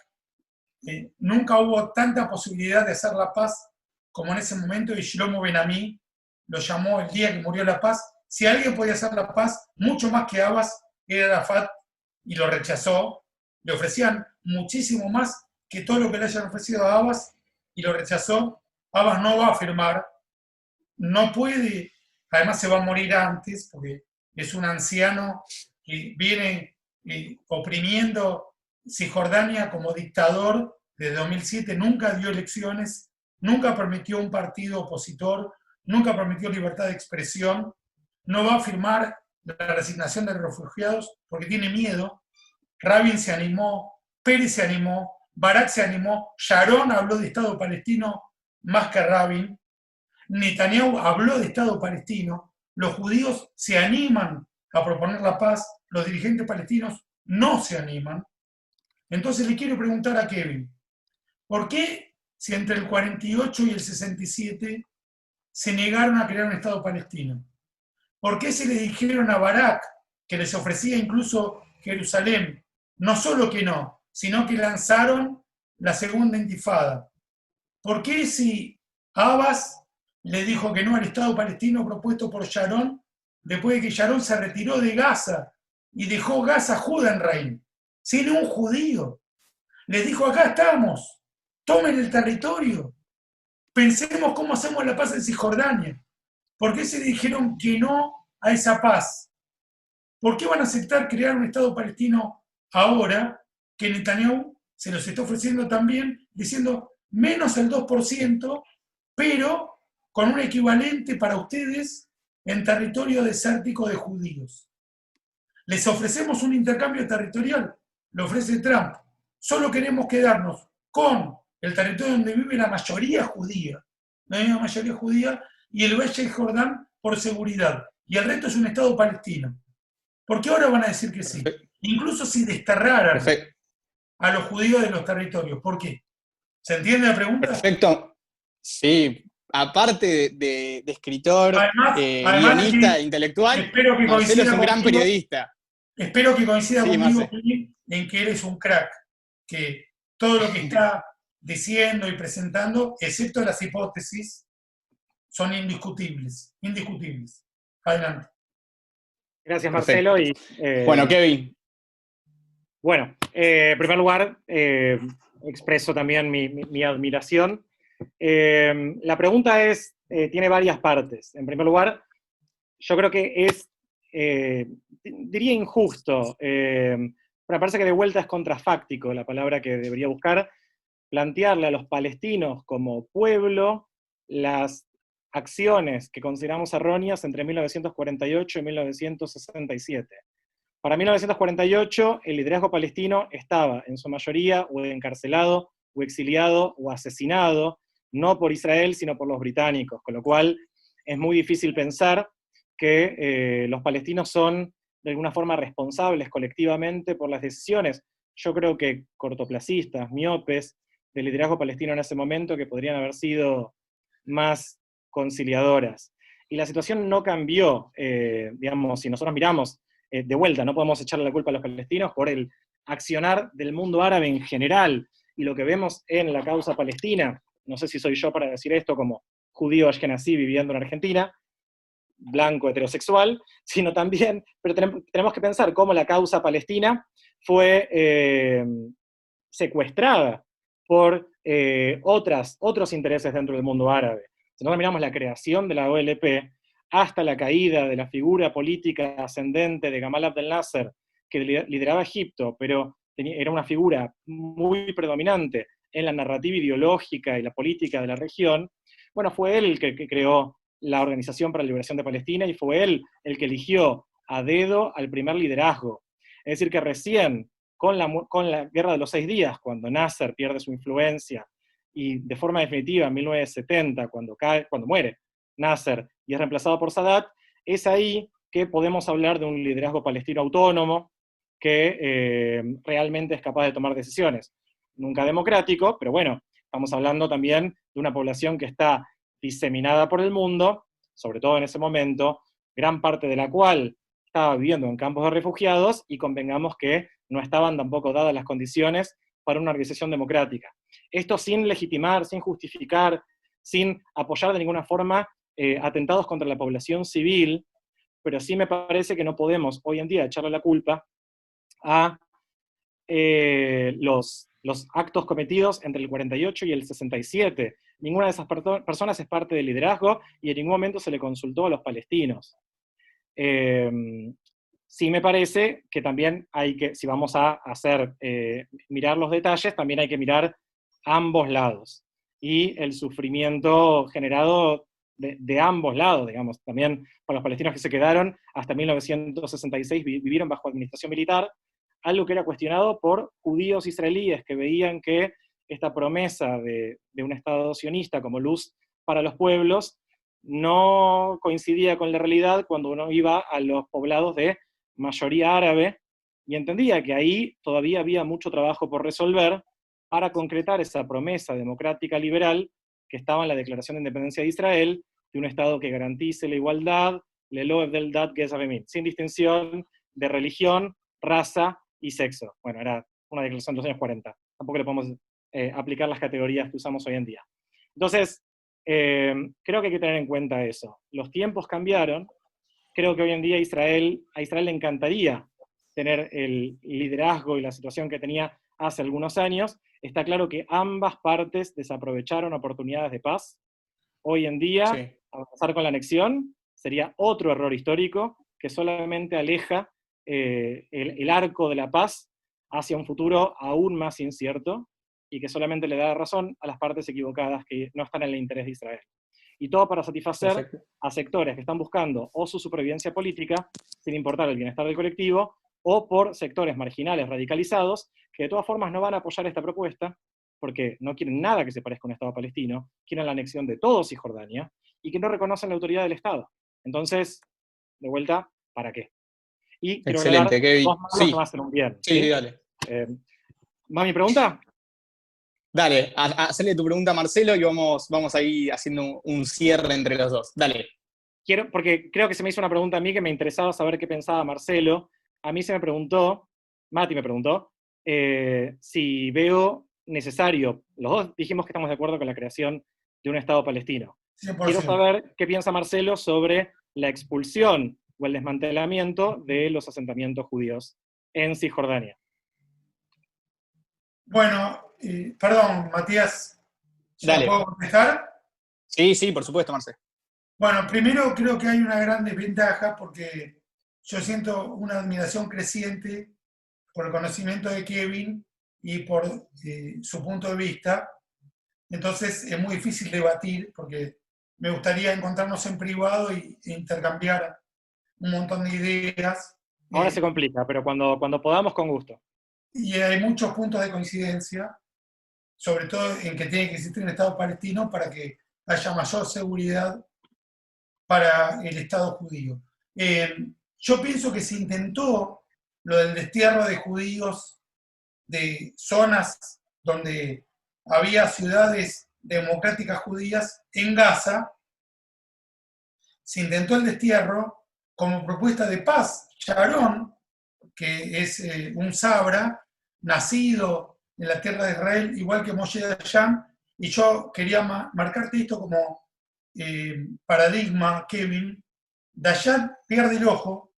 Nunca hubo tanta posibilidad de hacer la paz como en ese momento, y Shlomo Ben-Ami lo llamó el día que murió la paz. Si alguien podía hacer la paz, mucho más que Abbas, era Arafat, y lo rechazó. Le ofrecían muchísimo más que todo lo que le hayan ofrecido a Abbas, y lo rechazó. Abbas no va a firmar, no puede, además se va a morir antes, porque es un anciano que viene oprimiendo Cisjordania como dictador desde 2007, nunca dio elecciones, nunca permitió un partido opositor, nunca permitió libertad de expresión, no va a firmar la resignación de los refugiados porque tiene miedo. Rabin se animó, Pérez se animó, Barak se animó, Sharon habló de Estado palestino más que Rabin, Netanyahu habló de Estado palestino, los judíos se animan a proponer la paz, los dirigentes palestinos no se animan. Entonces le quiero preguntar a Kevin, ¿por qué si entre el 48 y el 67 se negaron a crear un Estado palestino? ¿Por qué se le dijeron a Barak, que les ofrecía incluso Jerusalén, no solo que no, sino que lanzaron la segunda intifada? ¿Por qué si Abbas le dijo que no al Estado palestino propuesto por Sharon, después de que Sharon se retiró de Gaza y dejó Gaza Judenrein, sin un judío? Les dijo, acá estamos, tomen el territorio, pensemos cómo hacemos la paz en Cisjordania. ¿Por qué se dijeron que no a esa paz? ¿Por qué van a aceptar crear un Estado palestino ahora que Netanyahu se los está ofreciendo también, diciendo menos el 2%, pero con un equivalente para ustedes en territorio desértico de judíos? Les ofrecemos un intercambio territorial, lo ofrece Trump. Solo queremos quedarnos con el territorio donde vive la mayoría judía, y el Valle de Jordán por seguridad. Y el resto es un Estado palestino. ¿Por qué ahora van a decir que sí? Incluso si desterraran a los judíos de los territorios. ¿Por qué? ¿Se entiende la pregunta? Perfecto. Sí, aparte de escritor, además guionista, intelectual, Marcelo es un gran periodista. Espero que coincida conmigo en que eres un crack, que todo lo que está diciendo y presentando, excepto las hipótesis, son indiscutibles. Adelante. Gracias, Marcelo. Y, bueno, Kevin. Bueno, en primer lugar, expreso también mi admiración. La pregunta tiene varias partes. En primer lugar, yo creo que es, diría injusto, pero me parece que de vuelta es contrafáctico la palabra que debería buscar, plantearle a los palestinos como pueblo las acciones que consideramos erróneas entre 1948 y 1967. Para 1948, el liderazgo palestino estaba, en su mayoría, o encarcelado, o exiliado, o asesinado, no por Israel, sino por los británicos, con lo cual es muy difícil pensar que los palestinos son, de alguna forma, responsables colectivamente por las decisiones, yo creo que cortoplacistas, miopes, del liderazgo palestino en ese momento, que podrían haber sido más conciliadoras. Y la situación no cambió, digamos, si nosotros miramos de vuelta, no podemos echarle la culpa a los palestinos por el accionar del mundo árabe en general, y lo que vemos en la causa palestina, no sé si soy yo para decir esto como judío ashkenazí viviendo en Argentina, blanco heterosexual, sino también, pero tenemos que pensar cómo la causa palestina fue secuestrada por otros intereses dentro del mundo árabe. Si nosotros miramos la creación de la OLP hasta la caída de la figura política ascendente de Gamal Abdel Nasser, que lideraba Egipto, pero era una figura muy predominante en la narrativa ideológica y la política de la región, bueno, fue él el que creó la Organización para la Liberación de Palestina, y fue él el que eligió a dedo al primer liderazgo. Es decir, que recién, con la Guerra de los 6 días, cuando Nasser pierde su influencia y de forma definitiva en 1970, cuando muere Nasser y es reemplazado por Sadat, es ahí que podemos hablar de un liderazgo palestino autónomo que realmente es capaz de tomar decisiones. Nunca democrático, pero bueno, estamos hablando también de una población que está diseminada por el mundo, sobre todo en ese momento, gran parte de la cual estaba viviendo en campos de refugiados, y convengamos que no estaban tampoco dadas las condiciones para una organización democrática. Esto sin legitimar, sin justificar, sin apoyar de ninguna forma atentados contra la población civil, pero sí me parece que no podemos hoy en día echarle la culpa a los actos cometidos entre el 48 y el 67. Ninguna de esas personas es parte del liderazgo y en ningún momento se le consultó a los palestinos. Sí me parece que también hay que, si vamos a mirar los detalles, también hay que mirar ambos lados. Y el sufrimiento generado de ambos lados, digamos, también para los palestinos que se quedaron hasta 1966 vivieron bajo administración militar, algo que era cuestionado por judíos israelíes que veían que esta promesa de un Estado sionista como luz para los pueblos no coincidía con la realidad cuando uno iba a los poblados de mayoría árabe, y entendía que ahí todavía había mucho trabajo por resolver para concretar esa promesa democrática liberal que estaba en la Declaración de Independencia de Israel, de un Estado que garantice la igualdad, lelo evdel dat geza vemín, sin distinción de religión, raza y sexo. Bueno, era una declaración de los años 40. Tampoco le podemos aplicar las categorías que usamos hoy en día. Entonces, creo que hay que tener en cuenta eso. Los tiempos cambiaron. Creo que hoy en día a Israel le encantaría tener el liderazgo y la situación que tenía hace algunos años. Está claro que ambas partes desaprovecharon oportunidades de paz. Hoy en día, Sí. avanzar con la anexión sería otro error histórico que solamente aleja el arco de la paz hacia un futuro aún más incierto, y que solamente le da razón a las partes equivocadas que no están en el interés de Israel. Y todo para satisfacer Perfecto. a sectores que están buscando o su supervivencia política, sin importar el bienestar del colectivo, o por sectores marginales radicalizados, que de todas formas no van a apoyar esta propuesta, porque no quieren nada que se parezca a un Estado palestino, quieren la anexión de todo Cisjordania, y que no reconocen la autoridad del Estado. Entonces, de vuelta, ¿para qué? Y quiero Excelente, agregar, Kevin. dos malos Sí, no hacen un bien. sí, dale. ¿Va mi pregunta? Dale, hacerle tu pregunta a Marcelo y vamos a ir haciendo un cierre entre los dos. Dale. Porque creo que se me hizo una pregunta a mí que me interesaba saber qué pensaba Marcelo. A mí se me preguntó, Mati me preguntó, si veo necesario, los dos dijimos que estamos de acuerdo con la creación de un Estado palestino. 100%. Quiero saber qué piensa Marcelo sobre la expulsión o el desmantelamiento de los asentamientos judíos en Cisjordania. Bueno, perdón, Matías, ¿ya Dale. puedo contestar? Sí, por supuesto, Marcelo. Bueno, primero creo que hay una gran desventaja porque yo siento una admiración creciente por el conocimiento de Kevin y por su punto de vista. Entonces es muy difícil debatir porque me gustaría encontrarnos en privado e intercambiar un montón de ideas. Ahora se complica, pero cuando podamos, con gusto. Y hay muchos puntos de coincidencia, sobre todo en que tiene que existir un Estado palestino para que haya mayor seguridad para el Estado judío. Yo pienso que se intentó lo del destierro de judíos de zonas donde había ciudades democráticas judías en Gaza. Se intentó el destierro como propuesta de paz. Sharon, que es un sabra, nacido en la tierra de Israel, igual que Moshe Dayan, y yo quería marcarte esto como paradigma, Kevin. Dayan pierde el ojo,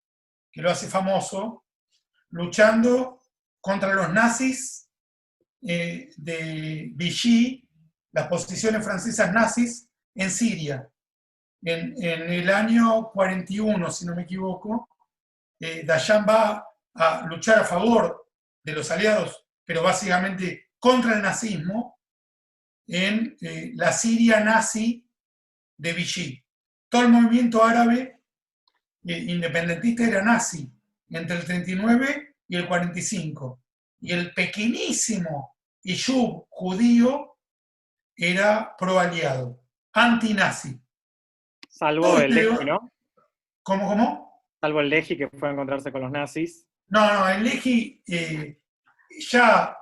que lo hace famoso, luchando contra los nazis de Vichy, las posiciones francesas nazis en Siria. En el año 41, si no me equivoco, Dayan va a luchar a favor de los aliados, pero básicamente contra el nazismo, en la Siria nazi de Vichy. Todo el movimiento árabe independentista era nazi entre el 39 y el 45. Y el pequeñísimo Yishub judío era pro-aliado, anti-nazi. Salvo el Leji, ¿no? ¿Cómo? Salvo el Leji, que fue a encontrarse con los nazis. No, el Leji ya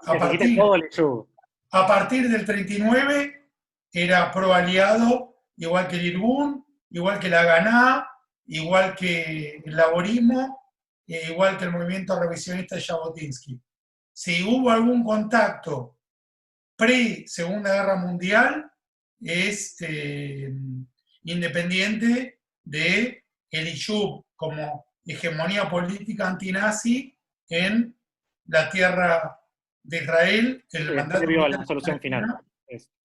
a partir del 39 era pro-aliado, igual que el Irgun, igual que la Haganah, igual que el laborismo, igual que el movimiento revisionista de Jabotinsky. Si hubo algún contacto pre-Segunda Guerra Mundial, es independiente de el Iyub como hegemonía política antinazi en la tierra de Israel, el mandato a la solución final.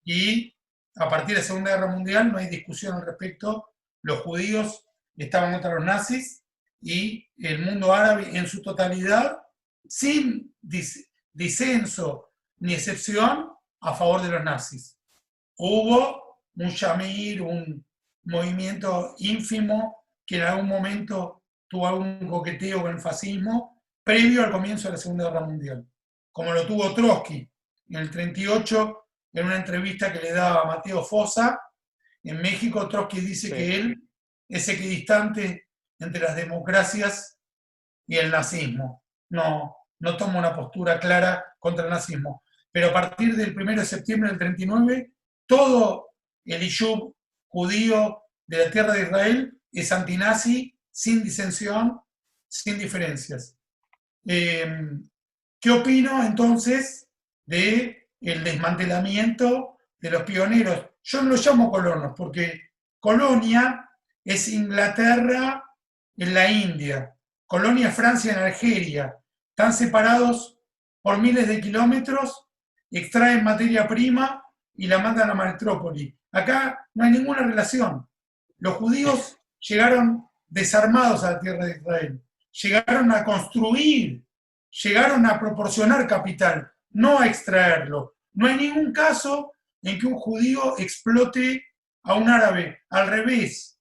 Y a partir de la Segunda Guerra Mundial no hay discusión al respecto. Los judíos estaban contra los nazis y el mundo árabe en su totalidad, sin disenso ni excepción, a favor de los nazis. Hubo un Shamir, un movimiento ínfimo que en algún momento tuvo algún coqueteo con el fascismo previo al comienzo de la Segunda Guerra Mundial, como lo tuvo Trotsky en el 38, en una entrevista que le daba a Mateo Fossa en México. Trotsky dice que él es equidistante entre las democracias y el nazismo. No toma una postura clara contra el nazismo. Pero a partir del 1 de septiembre del 39, todo el Iyub judío de la tierra de Israel es antinazi, sin disensión, sin diferencias. ¿Qué opino entonces del desmantelamiento de los pioneros? Yo no los llamo colonos, porque colonia es Inglaterra en la India, colonia es Francia en Algeria, están separados por miles de kilómetros, extraen materia prima y la mandan a metrópoli. Acá no hay ninguna relación. Los judíos llegaron desarmados a la tierra de Israel, llegaron a construir, llegaron a proporcionar capital, no a extraerlo. No hay ningún caso en que un judío explote a un árabe. Al revés,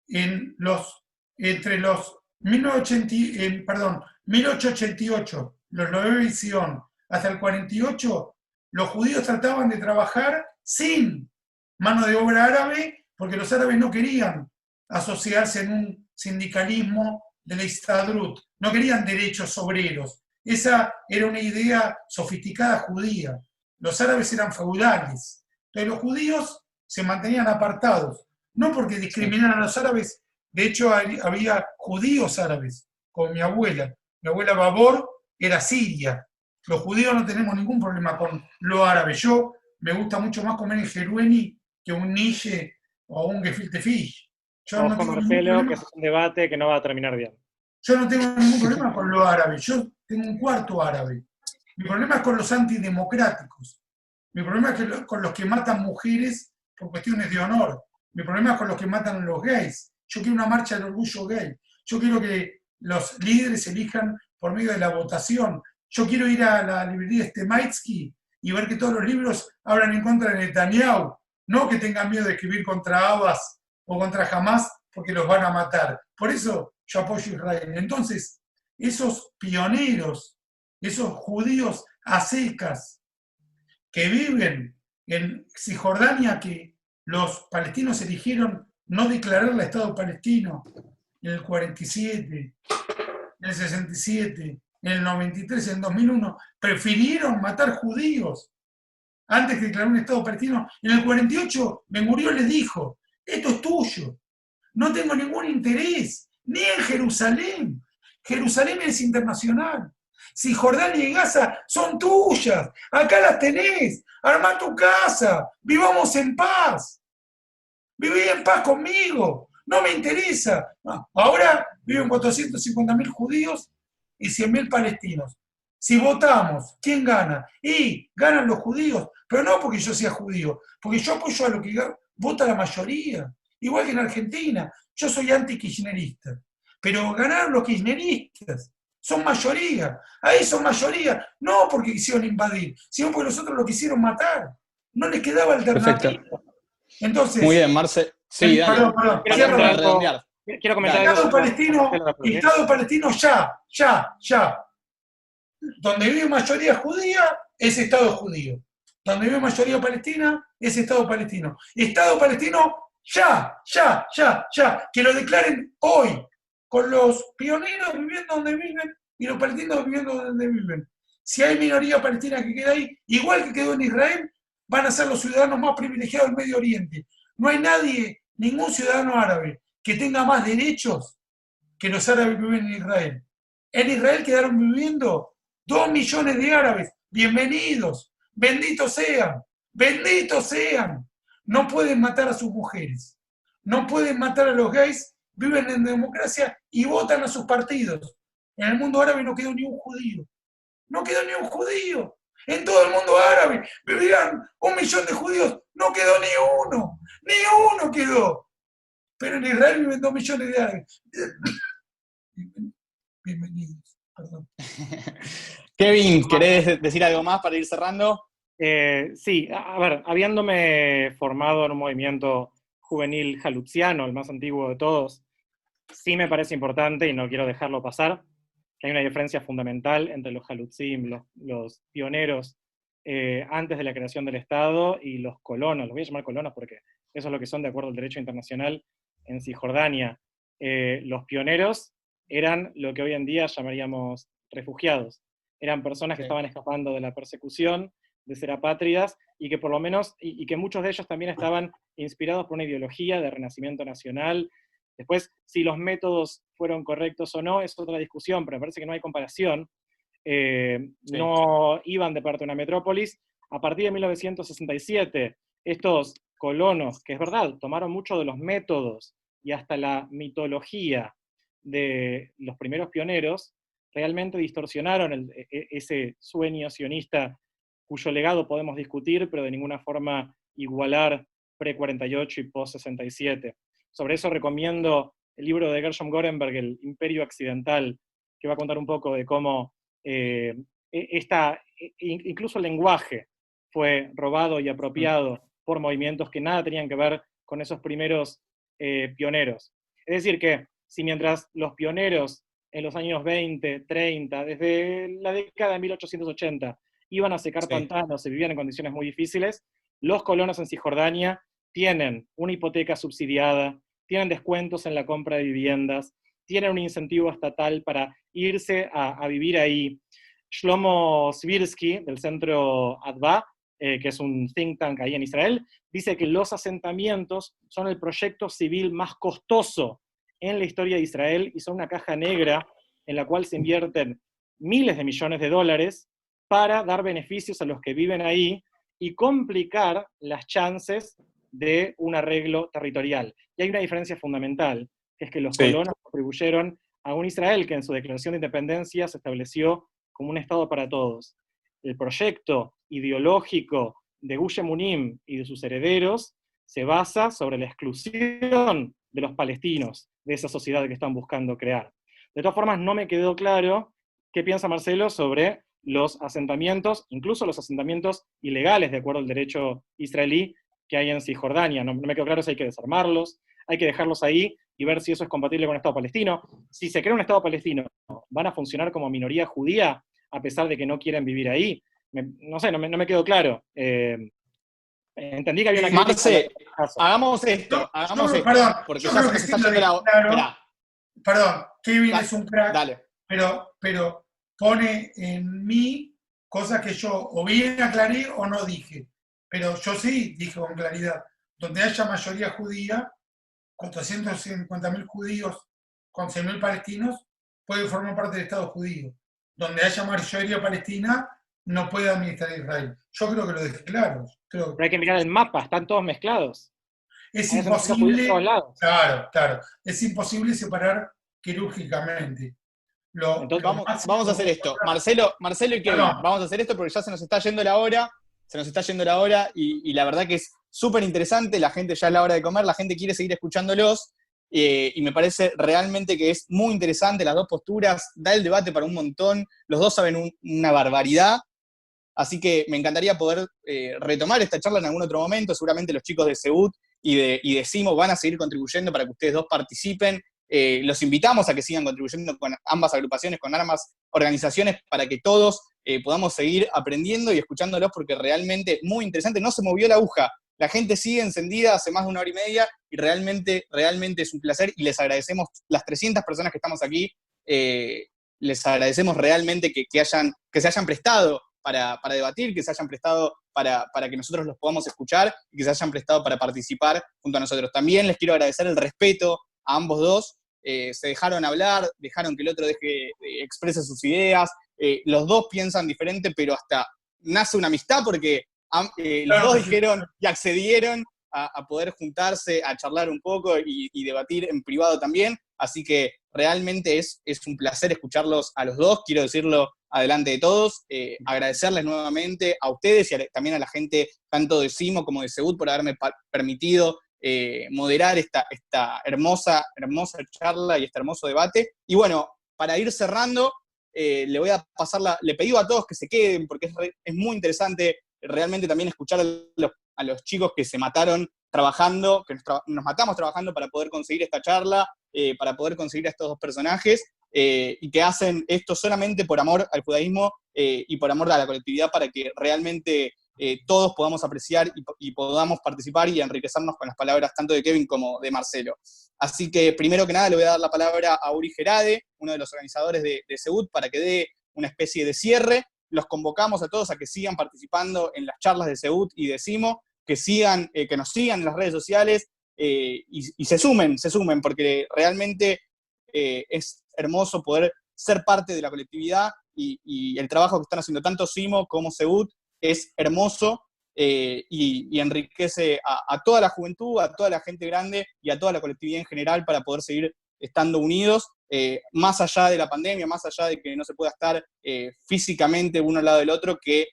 entre los 1888, los Loewe Zion, hasta el 48, los judíos trataban de trabajar sin mano de obra árabe porque los árabes no querían asociarse en un sindicalismo de la Histadrut, no querían derechos obreros. Esa era una idea sofisticada judía. Los árabes eran feudales. Entonces los judíos se mantenían apartados, no porque discriminaran a los árabes. De hecho, había judíos árabes, como mi abuela. Mi abuela Babor era siria. Los judíos no tenemos ningún problema con lo árabe. Yo me gusta mucho más comer en Jerueni que un niche o un gefilte fish. Ojo, no Marcelo, que es un debate que no va a terminar bien. Yo no tengo ningún problema con lo árabe. Yo tengo un cuarto árabe. Mi problema es con los antidemocráticos. Mi problema es con los que matan mujeres por cuestiones de honor. Mi problema es con los que matan a los gays. Yo quiero una marcha del orgullo gay. Yo quiero que los líderes elijan por medio de la votación. Yo quiero ir a la librería Stemaitsky y ver que todos los libros hablan en contra de Netanyahu. No que tengan miedo de escribir contra Abbas o contra Hamas porque los van a matar. Por eso yo apoyo a Israel. Entonces, esos pioneros, esos judíos a secas que viven en Cisjordania, que los palestinos eligieron no declarar el Estado palestino en el 47, en el 67, en el 93, en el 2001, prefirieron matar judíos antes que declarar un Estado palestino. En el 48, Ben Gurión les dijo: esto es tuyo, no tengo ningún interés, ni en Jerusalén. Jerusalén es internacional. Cisjordania y Gaza son tuyas, acá las tenés, armá tu casa, vivamos en paz. Viví en paz conmigo, no me interesa. Ahora viven 450.000 judíos y 100.000 palestinos. Si votamos, ¿quién gana? Y ganan los judíos, pero no porque yo sea judío, porque yo apoyo a lo que vota la mayoría. Igual que en Argentina, yo soy anti-kirchnerista, pero ganaron los kirchneristas. Son mayoría, ahí son mayoría, no porque quisieron invadir, sino porque los otros lo quisieron matar. No les quedaba alternativa. Perfecto. Entonces, muy bien, Marce. Sí, dale. Perdón. Quiero comentar Estado algo. Estado palestino ya. Donde vive mayoría judía, es Estado judío. donde vive mayoría palestina, es Estado palestino. Estado palestino, ya, ya, ya, ya, que lo declaren hoy, con los pioneros viviendo donde viven y los palestinos viviendo donde viven. Si hay minoría palestina que queda ahí, igual que quedó en Israel, van a ser los ciudadanos más privilegiados del Medio Oriente. No hay nadie, ningún ciudadano árabe, que tenga más derechos que los árabes que viven en Israel. En Israel quedaron viviendo 2 millones de árabes. Bienvenidos, benditos sean, benditos sean. No pueden matar a sus mujeres, no pueden matar a los gays, viven en democracia y votan a sus partidos. En el mundo árabe no quedó ni un judío. No quedó ni un judío. En todo el mundo árabe vivían 1 millón de judíos. No quedó ni uno. Ni uno quedó. Pero en Israel viven 2 millones de árabes. Bienvenidos. Perdón. Kevin, ¿querés decir algo más para ir cerrando? Sí, a ver, habiéndome formado en un movimiento juvenil jalutziano, el más antiguo de todos, sí me parece importante, y no quiero dejarlo pasar, que hay una diferencia fundamental entre los jalutzim, los pioneros antes de la creación del Estado, y los colonos, los voy a llamar colonos porque eso es lo que son de acuerdo al derecho internacional en Cisjordania. Los pioneros eran lo que hoy en día llamaríamos refugiados. Eran personas que estaban escapando de la persecución, de ser apátridas, y que por lo menos, y que muchos de ellos también estaban inspirados por una ideología de renacimiento nacional. Después, si los métodos fueron correctos o no, es otra discusión, pero me parece que no hay comparación. No iban de parte de una metrópolis. A partir de 1967, estos colonos, que es verdad, tomaron mucho de los métodos y hasta la mitología de los primeros pioneros, realmente distorsionaron ese sueño sionista cuyo legado podemos discutir, pero de ninguna forma igualar pre-48 y post-67. Sobre eso recomiendo el libro de Gershom Gorenberg, El Imperio Accidental, que va a contar un poco de cómo incluso el lenguaje fue robado y apropiado por movimientos que nada tenían que ver con esos primeros pioneros. Es decir que, si mientras los pioneros en los años 20, 30, desde la década de 1880, iban a secar pantanos y vivían en condiciones muy difíciles, los colonos en Cisjordania tienen una hipoteca subsidiada, tienen descuentos en la compra de viviendas, tienen un incentivo estatal para irse a vivir ahí. Shlomo Svirsky, del centro Adva, que es un think tank ahí en Israel, dice que los asentamientos son el proyecto civil más costoso en la historia de Israel y son una caja negra en la cual se invierten miles de millones de dólares para dar beneficios a los que viven ahí y complicar las chances de un arreglo territorial. Y hay una diferencia fundamental, que es que los colonos contribuyeron a un Israel que en su declaración de independencia se estableció como un Estado para todos. El proyecto ideológico de Gush Emunim y de sus herederos se basa sobre la exclusión de los palestinos de esa sociedad que están buscando crear. De todas formas, no me quedó claro qué piensa Marcelo sobre los asentamientos, incluso los asentamientos ilegales, de acuerdo al derecho israelí, que hay en Cisjordania. No me quedó claro si hay que desarmarlos, hay que dejarlos ahí y ver si eso es compatible con un Estado palestino. Si se crea un Estado palestino, ¿van a funcionar como minoría judía a pesar de que no quieren vivir ahí? No sé, no me quedó claro. Entendí que había una crítica. Marce, hagamos esto, perdón, porque yo ya creo se que nos está yendo la hora. claro. Perdón, Kevin es un crack, Dale. pero pone en mí cosas que yo o bien aclaré o no dije. Pero yo sí dije con claridad, donde haya mayoría judía, 450.000 judíos con 100.000 palestinos, puede formar parte del Estado judío. Donde haya mayoría palestina, no puede administrar Israel. Yo creo que lo dejé claro. Pero hay que mirar el mapa, están todos mezclados. Es imposible, claro, es imposible separar quirúrgicamente. Entonces vamos a hacer esto. Marcelo y Kevin, vamos a hacer esto porque ya se nos está yendo la hora, y la verdad que es súper interesante, la gente ya es la hora de comer, la gente quiere seguir escuchándolos, y me parece realmente que es muy interesante las dos posturas, da el debate para un montón, los dos saben una barbaridad, así que me encantaría poder retomar esta charla en algún otro momento. Seguramente los chicos de Seud y de Simo van a seguir contribuyendo para que ustedes dos participen los invitamos a que sigan contribuyendo con ambas agrupaciones, con ambas organizaciones, para que todos podamos seguir aprendiendo y escuchándolos, porque realmente es muy interesante. No se movió la aguja, la gente sigue encendida hace más de 1 hora y media, y realmente es un placer, y les agradecemos, las 300 personas que estamos aquí, les agradecemos realmente que se hayan prestado para debatir, que se hayan prestado para que nosotros los podamos escuchar, y que se hayan prestado para participar junto a nosotros. También les quiero agradecer el respeto a ambos dos. Se dejaron hablar, dejaron que el otro exprese sus ideas. Los dos piensan diferente, pero hasta nace una amistad, porque los dos dijeron y accedieron a poder juntarse, a charlar un poco y debatir en privado también. Así que realmente es un placer escucharlos a los dos, quiero decirlo adelante de todos. Agradecerles nuevamente a ustedes y también a la gente tanto de CIMO como de SEUT por haberme permitido moderar esta hermosa charla y este hermoso debate. Y bueno, para ir cerrando, le voy a pasar le pedí a todos que se queden, porque es muy interesante realmente también escuchar a los chicos que se mataron trabajando, que nos matamos trabajando para poder conseguir esta charla, para poder conseguir a estos dos personajes, y que hacen esto solamente por amor al judaísmo y por amor a la colectividad, para que realmente todos podamos apreciar y podamos participar y enriquecernos con las palabras tanto de Kevin como de Marcelo. Así que primero que nada le voy a dar la palabra a Uri Gerade, uno de los organizadores de SEUT, para que dé una especie de cierre. Los convocamos a todos a que sigan participando en las charlas de SEUT y de CIMO, que nos sigan en las redes sociales, y se sumen, porque realmente es hermoso poder ser parte de la colectividad, y el trabajo que están haciendo tanto CIMO como SEUT es hermoso, y enriquece a toda la juventud, a toda la gente grande y a toda la colectividad en general, para poder seguir estando unidos, más allá de la pandemia, más allá de que no se pueda estar físicamente uno al lado del otro, que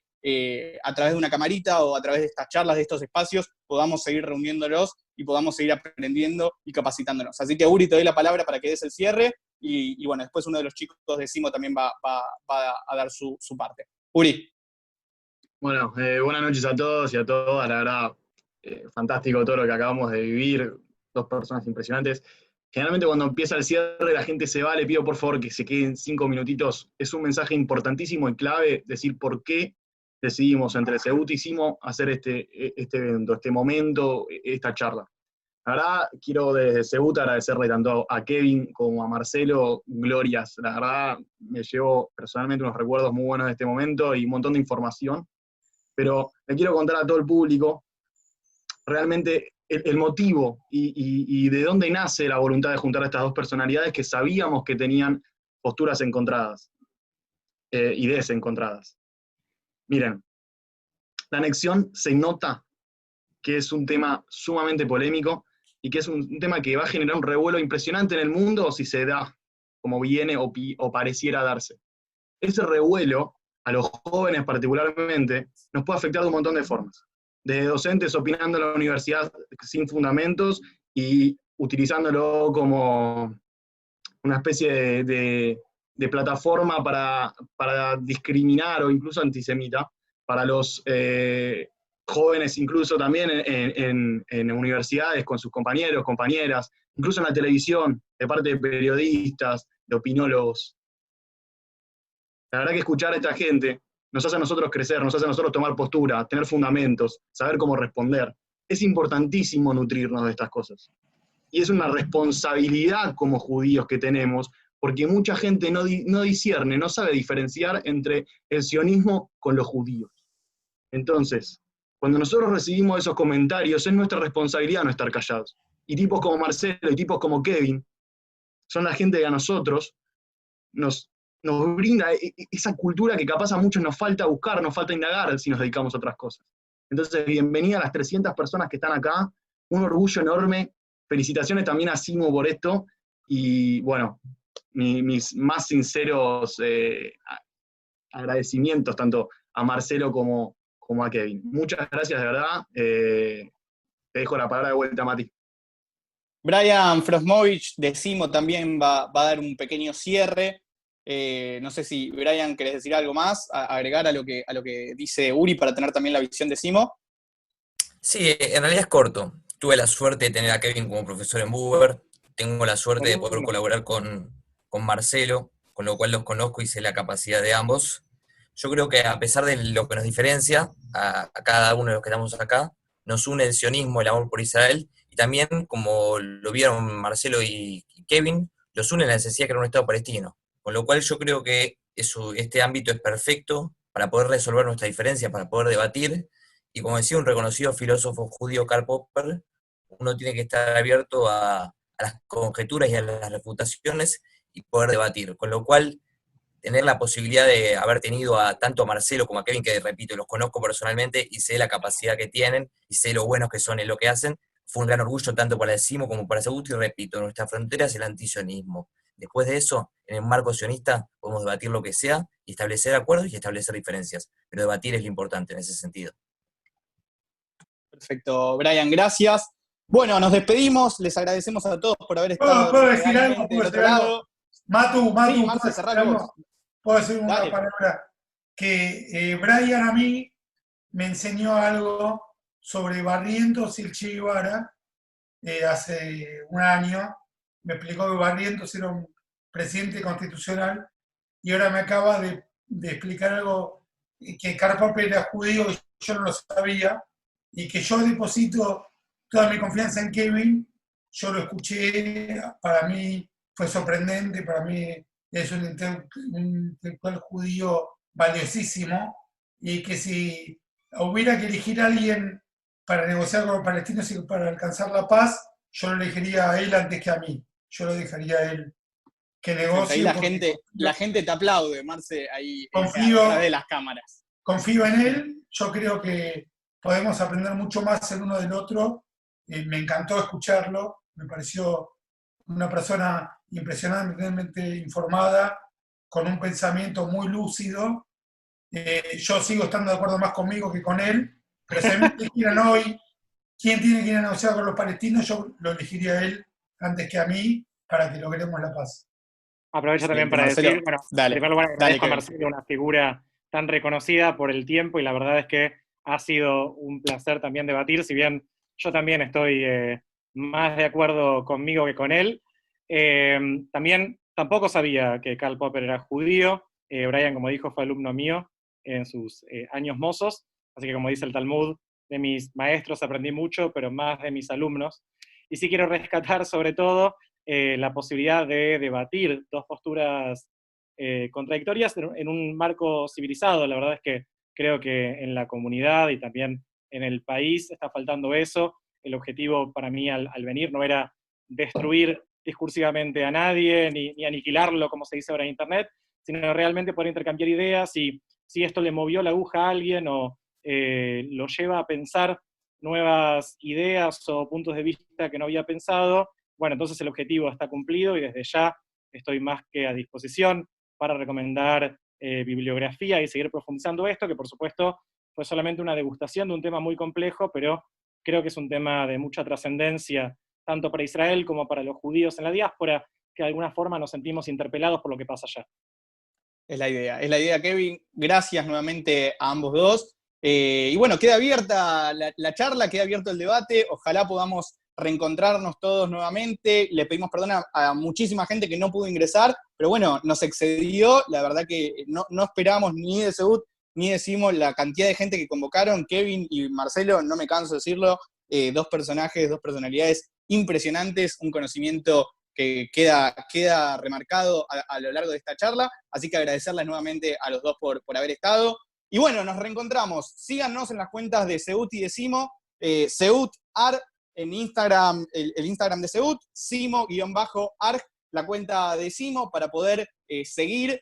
a través de una camarita o a través de estas charlas, de estos espacios, podamos seguir reuniéndolos y podamos seguir aprendiendo y capacitándonos. Así que, Uri, te doy la palabra para que des el cierre, y bueno, después uno de los chicos de CIMO también va a dar su parte. Uri. Bueno, buenas noches a todos y a todas. La verdad, fantástico todo lo que acabamos de vivir. 2 personas impresionantes. Generalmente cuando empieza el cierre la gente se va. Le pido por favor que se queden 5 minutitos. Es un mensaje importantísimo y clave decir por qué decidimos entre SEUT y CIMO hacer este evento, este momento, esta charla. La verdad, quiero desde SEUT agradecerle tanto a Kevin como a Marcelo, glorias. La verdad, me llevo personalmente unos recuerdos muy buenos de este momento y un montón de información. Pero le quiero contar a todo el público realmente el motivo y de dónde nace la voluntad de juntar a estas 2 personalidades que sabíamos que tenían posturas encontradas, ideas encontradas. Miren, la anexión se nota que es un tema sumamente polémico y que es un tema que va a generar un revuelo impresionante en el mundo si se da como viene o pareciera darse. Ese revuelo, a los jóvenes particularmente, nos puede afectar de un montón de formas. Desde docentes opinando en la universidad sin fundamentos y utilizándolo como una especie de plataforma para discriminar o incluso antisemita, para los jóvenes incluso también en universidades con sus compañeros, compañeras, incluso en la televisión, de parte de periodistas, de opinólogos. La verdad que escuchar a esta gente nos hace a nosotros crecer, nos hace a nosotros tomar postura, tener fundamentos, saber cómo responder. Es importantísimo nutrirnos de estas cosas. Y es una responsabilidad como judíos que tenemos, porque mucha gente no discierne, no sabe diferenciar entre el sionismo con los judíos. Entonces, cuando nosotros recibimos esos comentarios, es nuestra responsabilidad no estar callados. Y tipos como Marcelo y tipos como Kevin son la gente que a nosotros nos brinda esa cultura que capaz a muchos nos falta buscar, nos falta indagar si nos dedicamos a otras cosas. Entonces, bienvenida a las 300 personas que están acá, un orgullo enorme, felicitaciones también a CIMO por esto, y bueno, mis más sinceros agradecimientos tanto a Marcelo como a Kevin. Muchas gracias, de verdad. Te dejo la palabra de vuelta, Mati. Brian Frosmovich de CIMO también va a dar un pequeño cierre. No sé si, Brian, querés decir algo más, agregar a lo que dice Uri para tener también la visión de CIMO. Sí, en realidad es corto. Tuve la suerte de tener a Kevin como profesor en Buber, tengo la suerte de poder colaborar con Marcelo, con lo cual los conozco y sé la capacidad de ambos. Yo creo que a pesar de lo que nos diferencia, a cada uno de los que estamos acá, nos une el sionismo, el amor por Israel, y también, como lo vieron Marcelo y Kevin, los une la necesidad de crear un Estado palestino. Con lo cual yo creo que este ámbito es perfecto para poder resolver nuestras diferencias, para poder debatir, y como decía un reconocido filósofo judío, Karl Popper, uno tiene que estar abierto a las conjeturas y a las refutaciones y poder debatir. Con lo cual, tener la posibilidad de haber tenido tanto a Marcelo como a Kevin, que repito, los conozco personalmente y sé la capacidad que tienen y sé lo buenos que son en lo que hacen, fue un gran orgullo tanto para el CIMO como para Seúl, y repito, nuestra frontera es el antisionismo. Después de eso, en el marco sionista, podemos debatir lo que sea y establecer acuerdos y establecer diferencias, pero debatir es lo importante en ese sentido. Perfecto, Brian, gracias. Bueno, nos despedimos, les agradecemos a todos por haber estado ¿Puedo decir algo? realmente del otro lado. Matu, Sí, ¿puedo Marce, decir cerralo algo? vos. Puedo decir una Dale. palabra. Que Brian a mí me enseñó algo sobre Barrientos y el Che Guevara hace un año. Me explicó que Barrientos era un presidente constitucional y ahora me acaba de explicar algo que Karl Popper era judío y yo no lo sabía, y que yo deposito toda mi confianza en Kevin. Yo lo escuché, para mí fue sorprendente, para mí es un intelectual judío valiosísimo, y que si hubiera que elegir a alguien para negociar con los palestinos y para alcanzar la paz, yo lo elegiría a él antes que a mí. Yo lo dejaría a él que negocie. Ahí la gente te aplaude, Marce, ahí confío, detrás de las cámaras. Confío en él, yo creo que podemos aprender mucho más el uno del otro. Me encantó escucharlo, me pareció una persona impresionantemente informada, con un pensamiento muy lúcido. Yo sigo estando de acuerdo más conmigo que con él, pero si a mí me dijeran hoy quién tiene que ir a negociar con los palestinos, yo lo elegiría a él antes que a mí, para que logremos la paz. Aprovecho también para Marcelo, decir, bueno, dale, en primer lugar agradezco a Kevin. Marcelo, una figura tan reconocida por el tiempo, y la verdad es que ha sido un placer también debatir, si bien yo también estoy más de acuerdo conmigo que con él. También tampoco sabía que Karl Popper era judío. Brian, como dijo, fue alumno mío en sus años mozos, así que, como dice el Talmud, de mis maestros aprendí mucho, pero más de mis alumnos. Y sí quiero rescatar sobre todo la posibilidad de debatir dos posturas contradictorias en un marco civilizado. La verdad es que creo que en la comunidad y también en el país está faltando eso. El objetivo para mí al venir no era destruir discursivamente a nadie, ni aniquilarlo, como se dice ahora en Internet, sino realmente poder intercambiar ideas, y si esto le movió la aguja a alguien o lo lleva a pensar nuevas ideas o puntos de vista que no había pensado, bueno, entonces el objetivo está cumplido, y desde ya estoy más que a disposición para recomendar bibliografía y seguir profundizando esto, que por supuesto fue solamente una degustación de un tema muy complejo, pero creo que es un tema de mucha trascendencia, tanto para Israel como para los judíos en la diáspora, que de alguna forma nos sentimos interpelados por lo que pasa allá. Es la idea, Kevin. Gracias nuevamente a ambos dos. Y bueno, queda abierta la charla, queda abierto el debate. Ojalá podamos reencontrarnos todos nuevamente. Le pedimos perdón a muchísima gente que no pudo ingresar, pero bueno, nos excedió. La verdad que no esperábamos ni de Seúl ni decimos la cantidad de gente que convocaron. Kevin y Marcelo, no me canso de decirlo, dos personajes, dos personalidades impresionantes, un conocimiento que queda remarcado a lo largo de esta charla. Así que agradecerles nuevamente a los dos por haber estado. Y bueno, nos reencontramos. Síganos en las cuentas de Seut y de Simo, Seut.ar en Instagram, el Instagram de Seut, Simo_arg, la cuenta de Simo, para poder seguir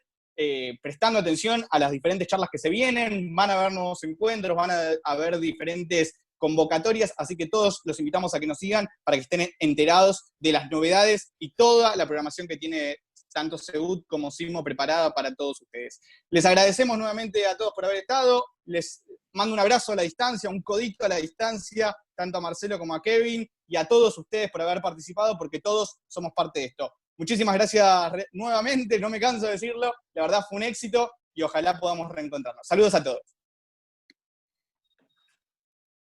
prestando atención a las diferentes charlas que se vienen. Van a haber nuevos encuentros, van a haber diferentes convocatorias, así que todos los invitamos a que nos sigan para que estén enterados de las novedades y toda la programación que tiene tanto Seut como Simo preparada para todos ustedes. Les agradecemos nuevamente a todos por haber estado, les mando un abrazo a la distancia, un codito a la distancia, tanto a Marcelo como a Kevin, y a todos ustedes por haber participado, porque todos somos parte de esto. Muchísimas gracias nuevamente, no me canso de decirlo, la verdad fue un éxito, y ojalá podamos reencontrarnos. Saludos a todos.